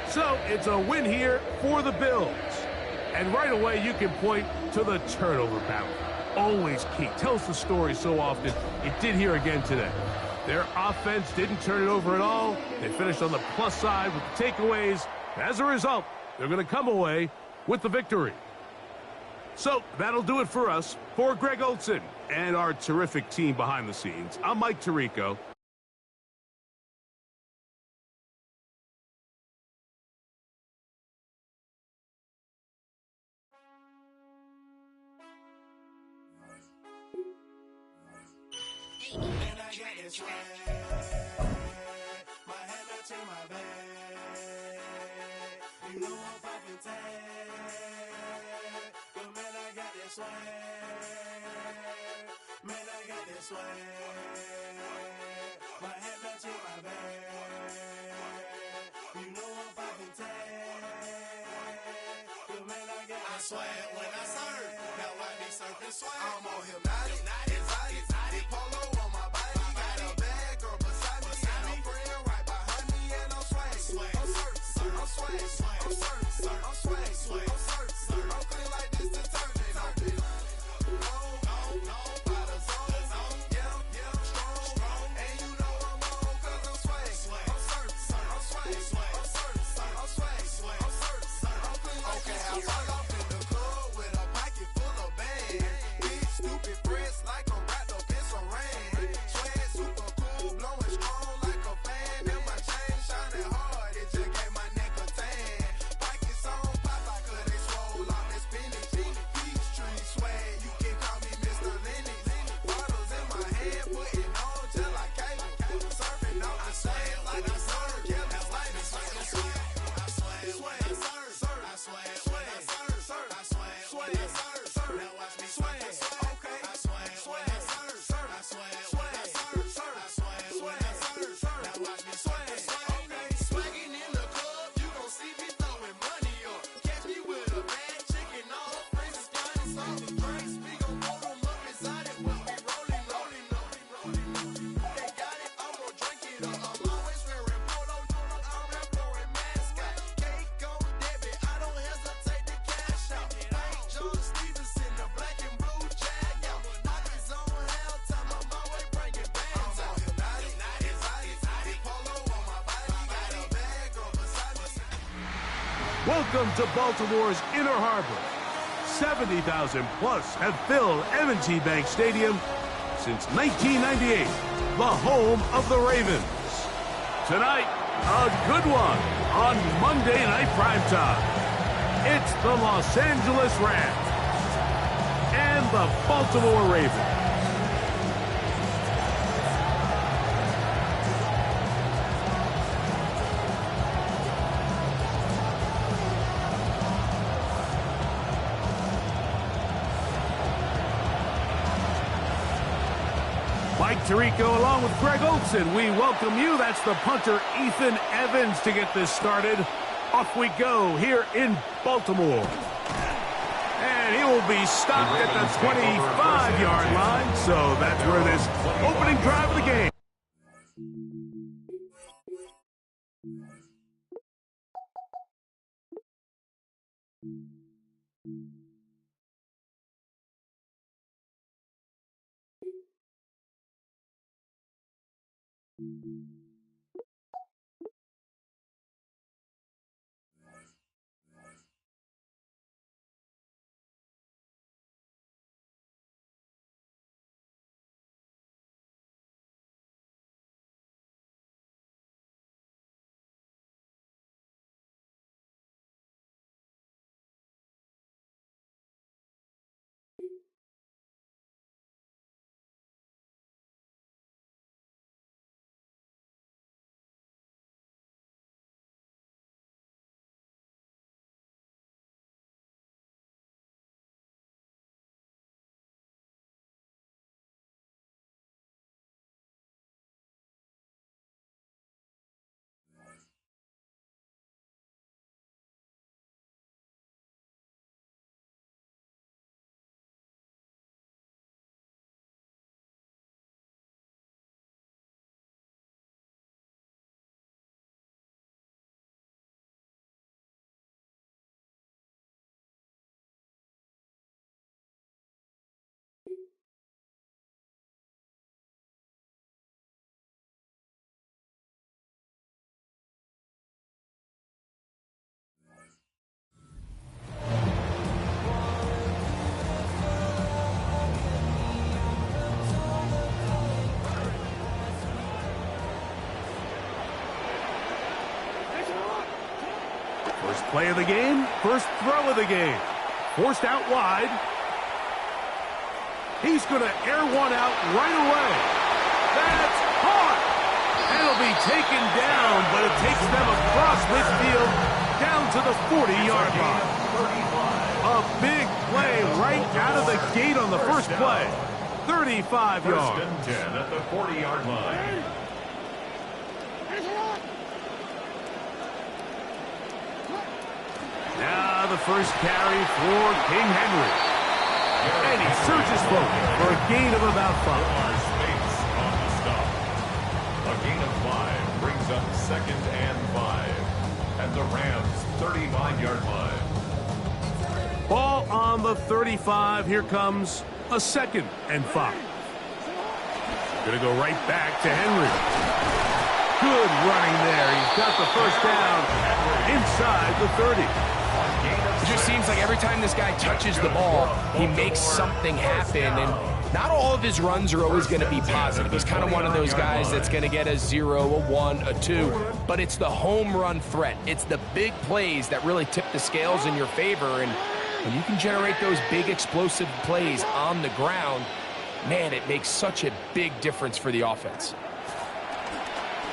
[SPEAKER 3] So it's a win here for the Bills. And right away you can point to the turnover battle. Always key. Tells the story so often. It did here again today. Their offense didn't turn it over at all. They finished on the plus side with the takeaways. As a result, they're going to come away with the victory. So that'll do it for us. For Greg Olson and our terrific team behind the scenes, I'm Mike Tirico.
[SPEAKER 6] You know I'm poppin' tag, but man, I got that swag. Man, I got that swag. My hat matching my bag. You know I'm poppin' tag, but man, I got that swag. When I serve, now I be surfing swag. I'm on hypnotic, exotic, polo on my body. Got a bad girl beside me, and a friend right behind me, and I'm swag. I'm surfing, I'm swag.
[SPEAKER 3] Welcome to Baltimore's Inner Harbor. 70,000 plus have filled M&T Bank Stadium since 1998, the home of the Ravens. Tonight, a good one on Monday Night Primetime. It's the Los Angeles Rams and the Baltimore Ravens. Mike Tirico along with Greg Olson. We welcome you. That's the punter, Ethan Evans, to get this started. Off we go here in Baltimore. And he will be stopped at the 25-yard line. So that's where this opening drive of the game. First play of the game, first throw of the game. Forced out wide. He's going to air one out right away. That's caught. And it'll be taken down, but it takes them across midfield down to the 40-yard line. A big play right out of the gate on the first play. 35 yards.
[SPEAKER 5] First and 10 at the 40-yard line.
[SPEAKER 3] Now the first carry for King Henry. And he surges forward for a gain of about 5.
[SPEAKER 5] Space on the stop. A gain of 5 brings up 2nd and 5 at the Rams' 35-yard line.
[SPEAKER 3] Ball on the 35. Here comes a 2nd and 5. Going to go right back to Henry. Good running there. He's got the first down inside the 30.
[SPEAKER 4] It just seems like every time this guy touches the ball, he makes something happen. And not all of his runs are always going to be positive. He's kind of one of those guys that's going to get a 0, a 1, a 2. But it's the home run threat. It's the big plays that really tip the scales in your favor. And when you can generate those big explosive plays on the ground, man, it makes such a big difference for the offense.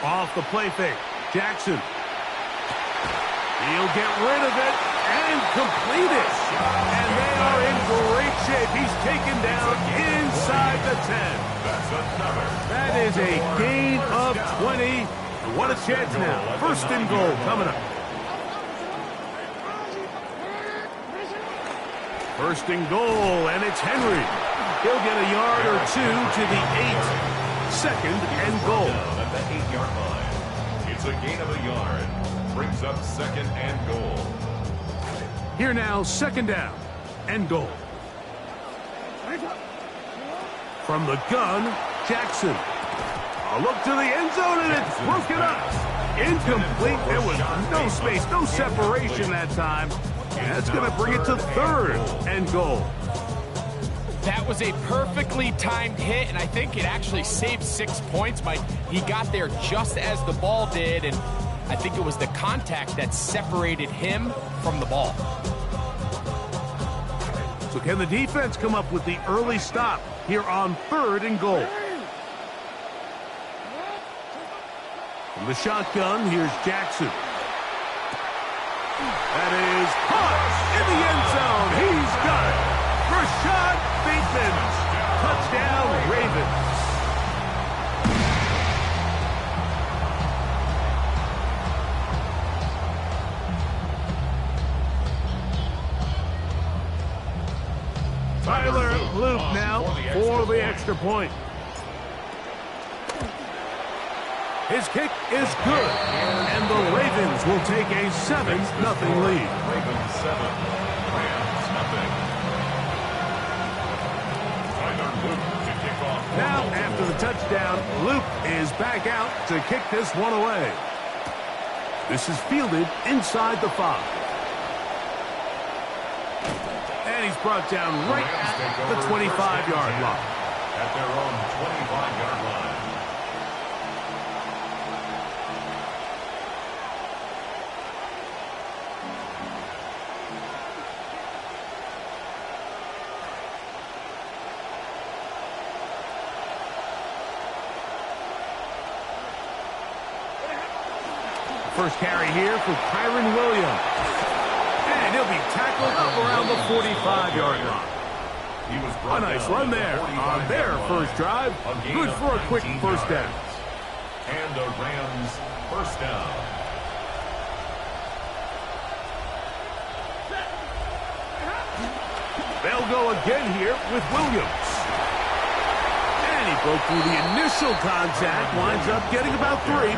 [SPEAKER 3] Off the play fake, Jackson. He'll get rid of it and complete it. And they are in great shape. He's taken down inside the 10. That is a gain of 20. What a chance now. First and goal coming up. First and goal, and it's Henry. He'll get a yard or 2 to the 8. 2nd and goal.
[SPEAKER 5] At the 8-yard line. It's a gain of a yard. Brings up 2nd and goal.
[SPEAKER 3] Here now, 2nd down and goal. From the gun, Jackson. A look to the end zone, and it's broken up. Incomplete. There was no space, no separation that time. And that's going to bring it to 3rd and goal.
[SPEAKER 4] That was a perfectly timed hit, and I think it actually saved 6 points. Mike, he got there just as the ball did, and I think it was the contact that separated him from the ball.
[SPEAKER 3] So can the defense come up with the early stop here on 3rd and goal? From the shotgun, here's Jackson. That is caught in the end zone. He's got it. Rashad Bateman. Touchdown, Ravens. point. His kick is good, and the Ravens will take a 7-0 lead.
[SPEAKER 5] Ravens 7, Rams nothing. Tyler Luke to kick off.
[SPEAKER 3] Now, after the touchdown, Luke is back out to kick this one away. This is fielded inside the 5. And he's brought down right at the 25-yard line.
[SPEAKER 5] At their own 25-yard line.
[SPEAKER 3] First carry here for Kyron Williams. And he'll be tackled up around the 45-yard line. A nice run there on their first drive. Good for a quick first down.
[SPEAKER 5] And the Rams first down.
[SPEAKER 3] They'll go again here with Williams. And he broke through the initial contact. Winds up getting about 3.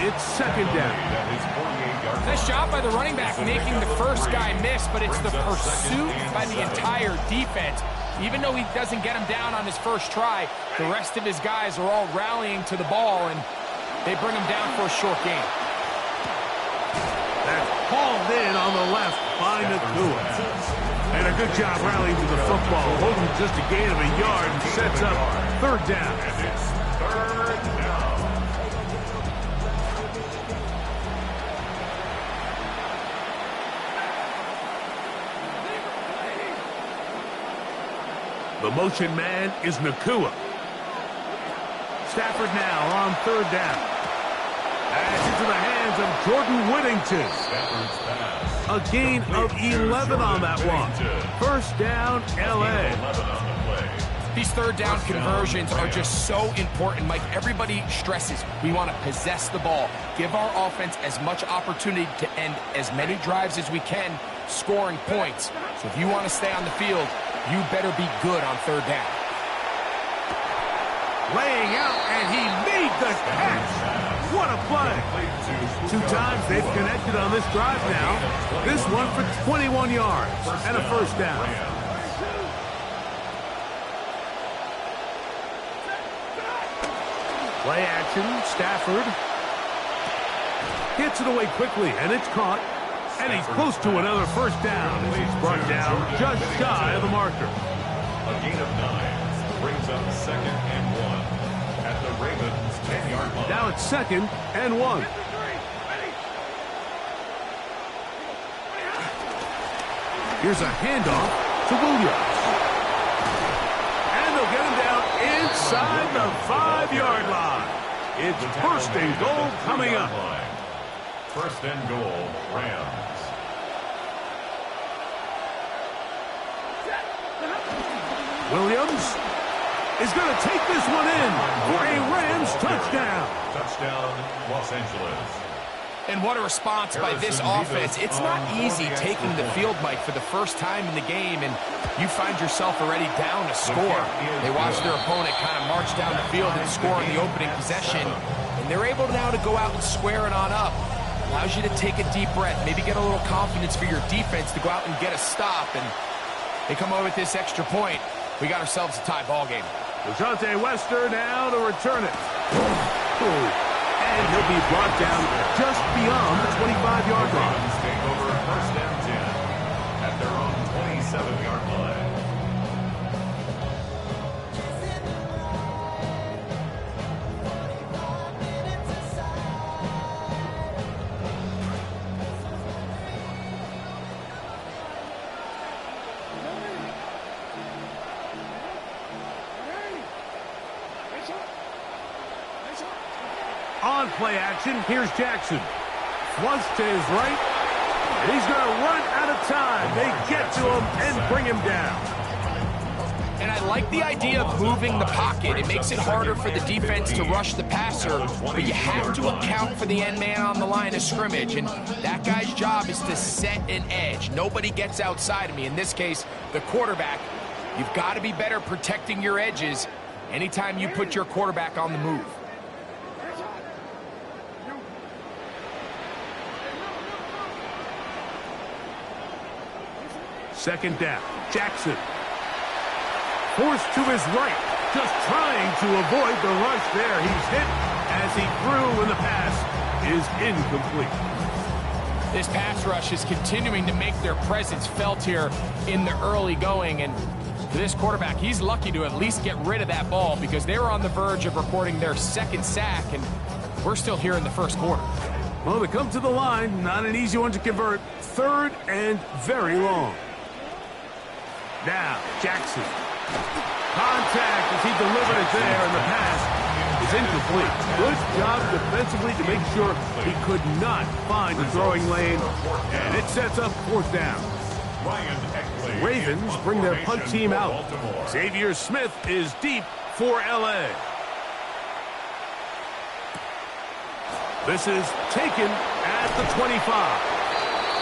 [SPEAKER 3] It's second down.
[SPEAKER 4] Nice job by the running back making the first guy miss, but it's the pursuit by the entire defense. Even though he doesn't get him down on his first try, the rest of his guys are all rallying to the ball, and they bring him down for a short gain.
[SPEAKER 3] That's hauled in on the left by Nakua. And a good job rallying to the football, holding just a gain of a yard and sets up third down.
[SPEAKER 5] And it's third down.
[SPEAKER 3] The motion man is Nakua. Stafford now on third down. Pass into the hands of Jordan Whittington.
[SPEAKER 5] Stafford's pass.
[SPEAKER 3] A gain of 11 on that one. First down, L.A.
[SPEAKER 4] These third down conversions are just so important, Mike. Everybody stresses we want to possess the ball, give our offense as much opportunity to end as many drives as we can, scoring points. So if you want to stay on the field, you better be good on third down.
[SPEAKER 3] Laying out, and he made the catch. What a play. 2 times they've connected on this drive now. This one for 21 yards and a first down. Play action, Stafford. Gets it away quickly, and it's caught. And he's close to another first down as he's brought down just shy of the marker.
[SPEAKER 5] A gain of 9 brings up second and 1 at the Ravens' 10-yard line.
[SPEAKER 3] Now it's second and 1. Here's a handoff to Williams. And they'll get him down inside the 5-yard line. It's first and goal coming up.
[SPEAKER 5] First and goal, Rams.
[SPEAKER 3] Williams is going to take this one in for a Rams touchdown.
[SPEAKER 5] Touchdown, Los Angeles.
[SPEAKER 4] And what a response by this offense. It's not easy taking the field, Mike, for the first time in the game, and you find yourself already down a score. They watch their opponent kind of march down the field and score in the opening possession, and they're able now to go out and square it on up. Allows you to take a deep breath, maybe get a little confidence for your defense to go out and get a stop, and they come away with this extra point. We got ourselves a tie ball game.
[SPEAKER 3] Dejounte Wester now to return it. And he'll be brought down just beyond the 25-yard line.
[SPEAKER 5] Take over first and 10 at their own 27-yard line.
[SPEAKER 3] On play action, here's Jackson. Once to his right, and he's going to run out of time. They get to him and bring him down.
[SPEAKER 4] And I like the idea of moving the pocket. It makes it harder for the defense to rush the passer, but you have to account for the end man on the line of scrimmage, and that guy's job is to set an edge. Nobody gets outside of me. In this case, the quarterback. You've got to be better protecting your edges. Anytime you put your quarterback on the move.
[SPEAKER 3] Second down, Jackson. Forced to his right, just trying to avoid the rush there. He's hit as he threw, and the pass is incomplete.
[SPEAKER 4] This pass rush is continuing to make their presence felt here in the early going, and for this quarterback, he's lucky to at least get rid of that ball because they were on the verge of recording their second sack, and we're still here in the first quarter.
[SPEAKER 3] Well, they come to the line, not an easy one to convert. Third and very long. Now, Jackson. Contact as he delivered it there, and the pass is incomplete. Good job defensively to make sure he could not find the throwing lane, and it sets up fourth down. Ravens bring their punt team out. Xavier Smith is deep for L.A. This is taken at the 25.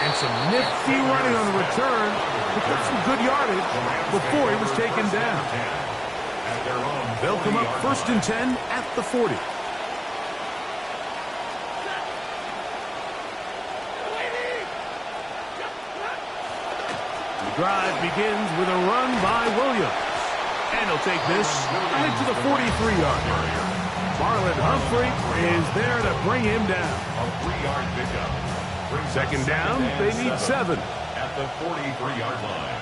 [SPEAKER 3] And some nifty running on the return. Picked up some good yardage before he was taken down. They'll come up 1st and 10 at the 40. The drive begins with a run by Williams. And he'll take this right to the 43-yard line. Marlon Humphrey is there to bring him down.
[SPEAKER 5] A 3-yard pickup.
[SPEAKER 3] Second down, they need 7.
[SPEAKER 5] At the 43-yard line.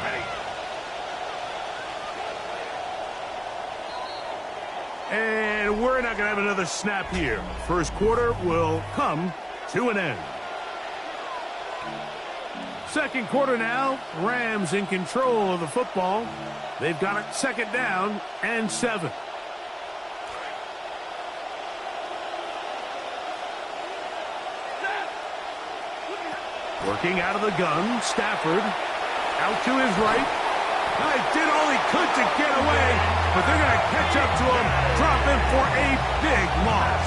[SPEAKER 3] And we're not going to have another snap here. First quarter will come to an end. Second quarter now, Rams in control of the football. They've got it second down and 7. Working out of the gun, Stafford out to his right. He did all he could to get away, but they're going to catch up to him, drop him for a big loss.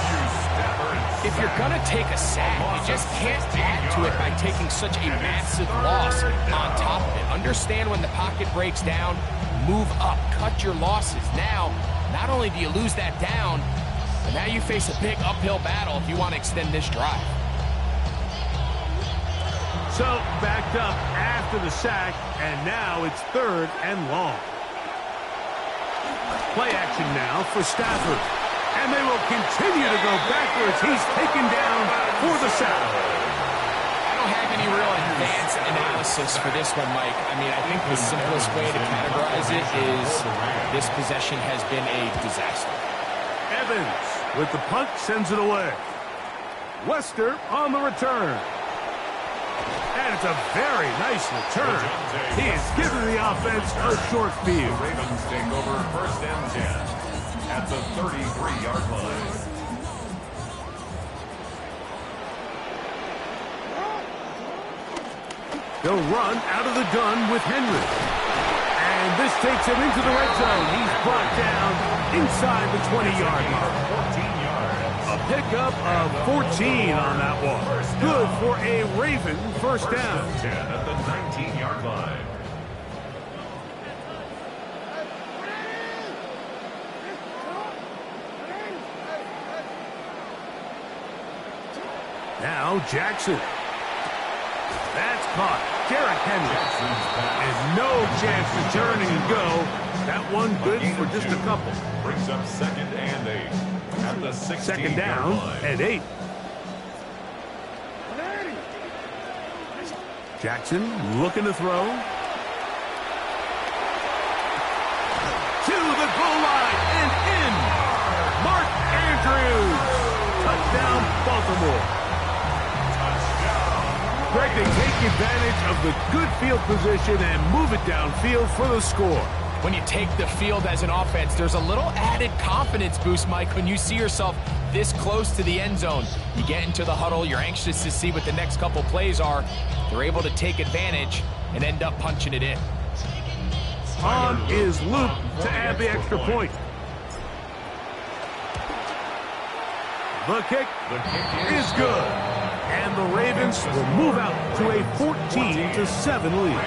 [SPEAKER 4] If you're going to take a sack, you just can't add to it by taking such a massive loss on top of it. Understand when the pocket breaks down, move up, cut your losses. Now, not only do you lose that down, but now you face a big uphill battle if you want to extend this drive.
[SPEAKER 3] So, backed up after the sack, and now it's 3rd and long. Play action now for Stafford. And they will continue to go backwards. He's taken down for the sack.
[SPEAKER 4] I don't have any real advanced analysis for this one, Mike. I mean, I think the simplest way to categorize it is this possession has been a disaster.
[SPEAKER 3] Evans with the punt sends it away. Wester on the return. And it's a very nice return. He has given the offense a short field.
[SPEAKER 5] Ravens take over 1st and 10 at the 33-yard line.
[SPEAKER 3] They'll run out of the gun with Henry. And this takes him into the red zone. He's brought down inside the 20-yard line.
[SPEAKER 5] 14 yards.
[SPEAKER 3] A pickup of 14 on that one. Good for a Raven first down.
[SPEAKER 5] 10 at the 19-yard line.
[SPEAKER 3] Now Jackson. That's caught. Derrick Henry. And no chance to turn and go. That one good for just a couple.
[SPEAKER 5] Brings up 2nd and 8 at the 16-yard
[SPEAKER 3] Second down
[SPEAKER 5] line.
[SPEAKER 3] and 8. Jackson looking to throw. To the goal line and in. Mark Andrews. Touchdown, Baltimore. Greg, they take advantage of the good field position and move it downfield for the score.
[SPEAKER 4] When you take the field as an offense, there's a little added confidence boost, Mike, when you see yourself this close to the end zone. You get into the huddle, you're anxious to see what the next couple plays are. They're able to take advantage and end up punching it in.
[SPEAKER 3] On is Luke to add the extra point. The kick is good. And the Ravens will move out to a 14-7 lead.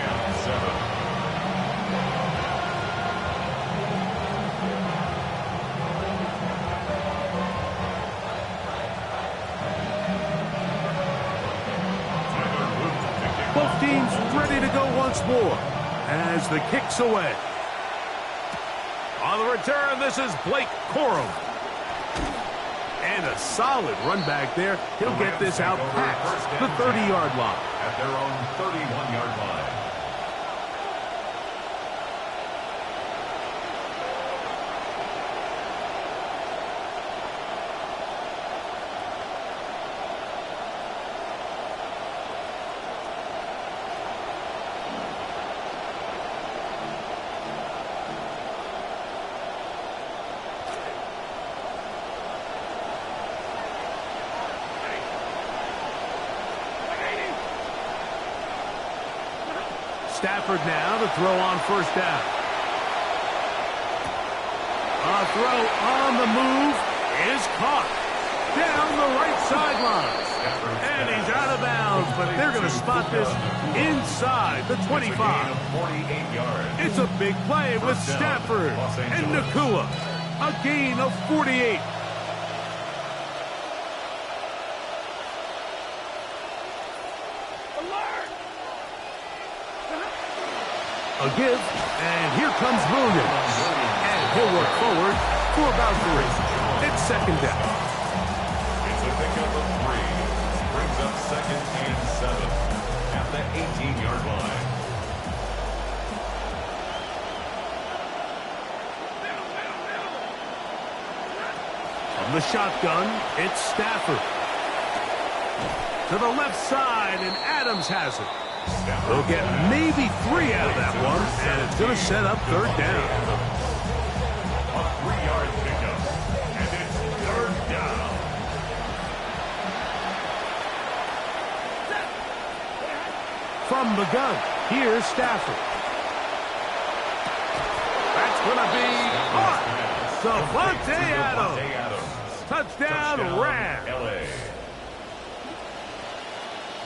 [SPEAKER 3] ready to go once more as the kick's away. On the return, this is Blake Corum. And a solid run back there. He'll get this out past the 30-yard line.
[SPEAKER 5] At their own 31-yard line.
[SPEAKER 3] Stafford now to throw on first down. A throw on the move is caught down the right sideline. And he's out of bounds, but they're going to spot this inside the 25. It's a big play with Stafford and Nakua. A gain of 48. A give, and here comes Williams. And he'll work forward for about 3. It's second down.
[SPEAKER 5] It's a pickup of 3. Brings up 2nd and 7 at the 18-yard line.
[SPEAKER 3] From the shotgun, it's Stafford. To the left side, and Adams has it. They'll get maybe 3 out of that one, and it's going to set up third down.
[SPEAKER 5] A 3-yard pickup, and it's third down.
[SPEAKER 3] From the gun, here's Stafford. That's going to be caught. Davante Adams. Touchdown, Rams.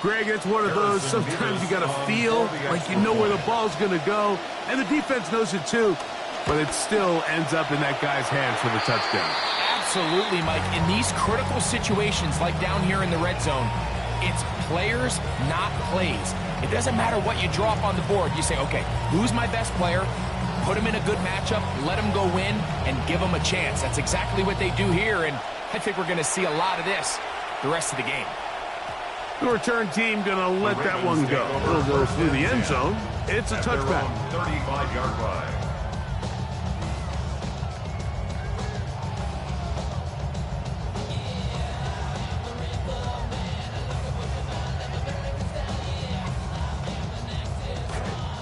[SPEAKER 3] Greg, it's one of those, sometimes you got to feel like you know where the ball's going to go, and the defense knows it too, but it still ends up in that guy's hands for the touchdown.
[SPEAKER 4] Absolutely, Mike. In these critical situations, like down here in the red zone, it's players, not plays. It doesn't matter what you draw up on the board. You say, okay, who's my best player? Put him in a good matchup, let him go win, and give him a chance. That's exactly what they do here, and I think we're going to see a lot of this the rest of the game.
[SPEAKER 3] The return team going to let that one go. It'll go through the end zone. It's a touchback.
[SPEAKER 5] 35-yard line.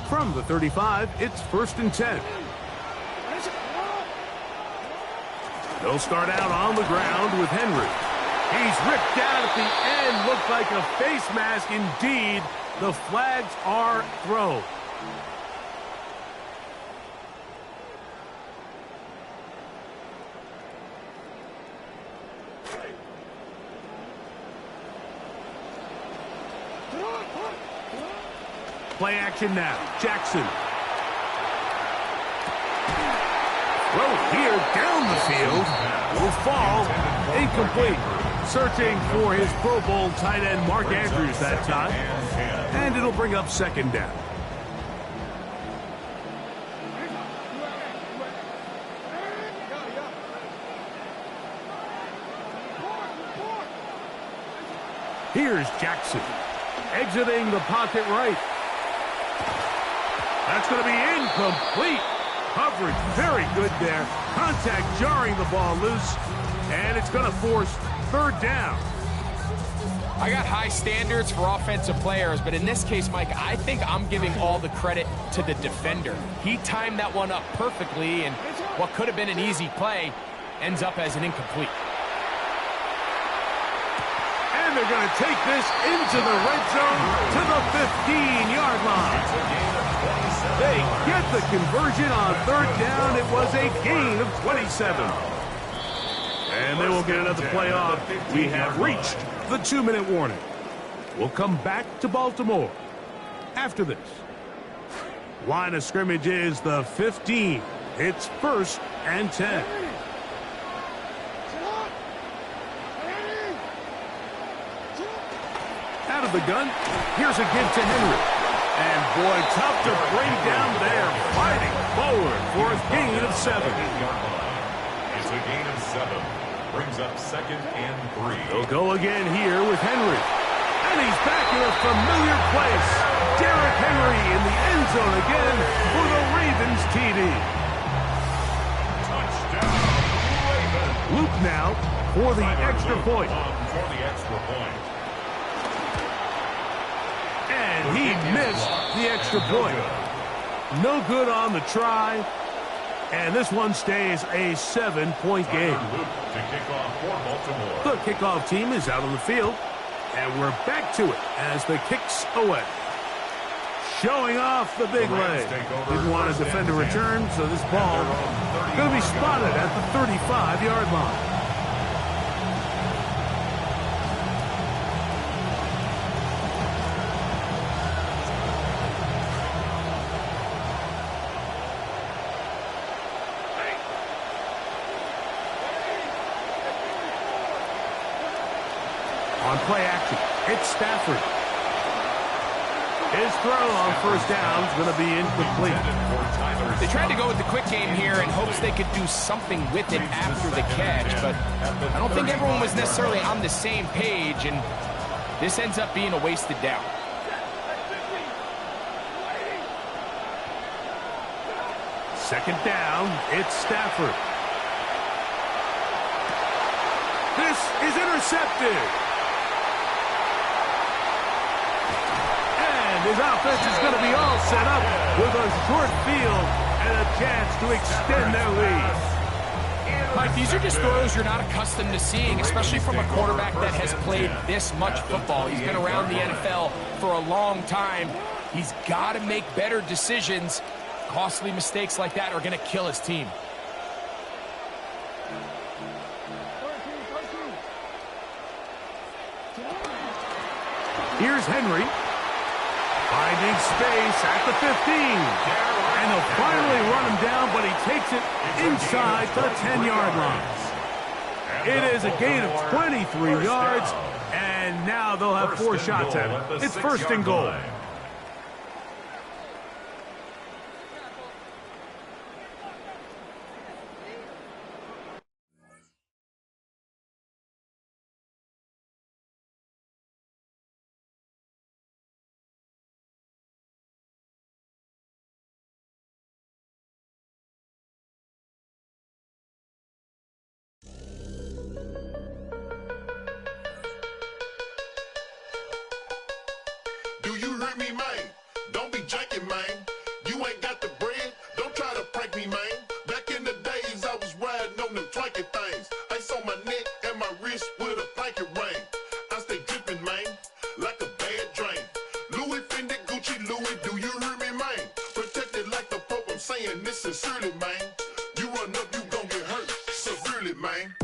[SPEAKER 3] From the 35, it's 1st and 10. They'll start out on the ground with Henry. He's ripped down at the end. Looked like a face mask indeed. The flags are thrown. Play action now. Jackson. Throw here down the field. Will fall. Incomplete. Searching for his Pro Bowl tight end Mark Andrews that time. And it'll bring up second down. Here's Jackson. Exiting the pocket right. That's going to be incomplete. Coverage very good there. Contact jarring the ball loose. And it's going to force third down.
[SPEAKER 4] I got high standards for offensive players, but in this case, Mike, I think I'm giving all the credit to the defender. He timed that one up perfectly, and what could have been an easy play ends up as an incomplete.
[SPEAKER 3] And they're going to take this into the red zone to the 15-yard line. They get the conversion on third down. It was a gain of 27. And they will get another play off. We have reached the 2-minute warning. We'll come back to Baltimore after this. Line of scrimmage is the 15. It's 1st and 10. Out of the gun, here's a give to Henry. And boy, tough to bring down there. Fighting forward for a gain of 7.
[SPEAKER 5] It's a gain of 7. Brings up 2nd and 3.
[SPEAKER 3] They'll go again here with Henry. And he's back in a familiar place. Derrick Henry in the end zone again for the Ravens TD.
[SPEAKER 5] Touchdown, Ravens.
[SPEAKER 3] Luke now for the extra point.
[SPEAKER 5] For the extra point.
[SPEAKER 3] And he missed the extra point. No good on the try. And this one stays a 7-point game.
[SPEAKER 5] To kick off for Baltimore.
[SPEAKER 3] The kickoff team is out on the field. And we're back to it as the kick's away. Showing off the big leg. Didn't want to defend a return, so this ball going to be spotted at the 35-yard line. On play action, it's Stafford. His throw on first down is going to be incomplete.
[SPEAKER 4] They tried to go with the quick game here in hopes they could do something with it after the catch, but I don't think everyone was necessarily on the same page, and this ends up being a wasted down.
[SPEAKER 3] Second down, it's Stafford. This is intercepted. His offense is going to be all set up with a short field and a chance to extend their lead.
[SPEAKER 4] Mike, these are just throws you're not accustomed to seeing, especially from a quarterback that has played this much football. He's been around the NFL for a long time. He's got to make better decisions. Costly mistakes like that are going to kill his team.
[SPEAKER 3] Here's Henry. Finding space at the 15. And they'll finally run him down, but he takes it inside the 10-yard line. It is a gain of 23 yards, and now they'll have 4 shots at it. It's 1st and goal.
[SPEAKER 6] Do you hear me, man? Don't be janking, man. You ain't got the bread, don't try to prank me, man. Back in the days, I was riding on them twanky things. Ice on my neck and my wrist with a blanket ring. I stay dripping, man, like a bad drain. Louis, Fendi, Gucci, Louis, do you hear me, man? Protected like the Pope, I'm saying this sincerely, man. You run up, you gon' get hurt severely, man.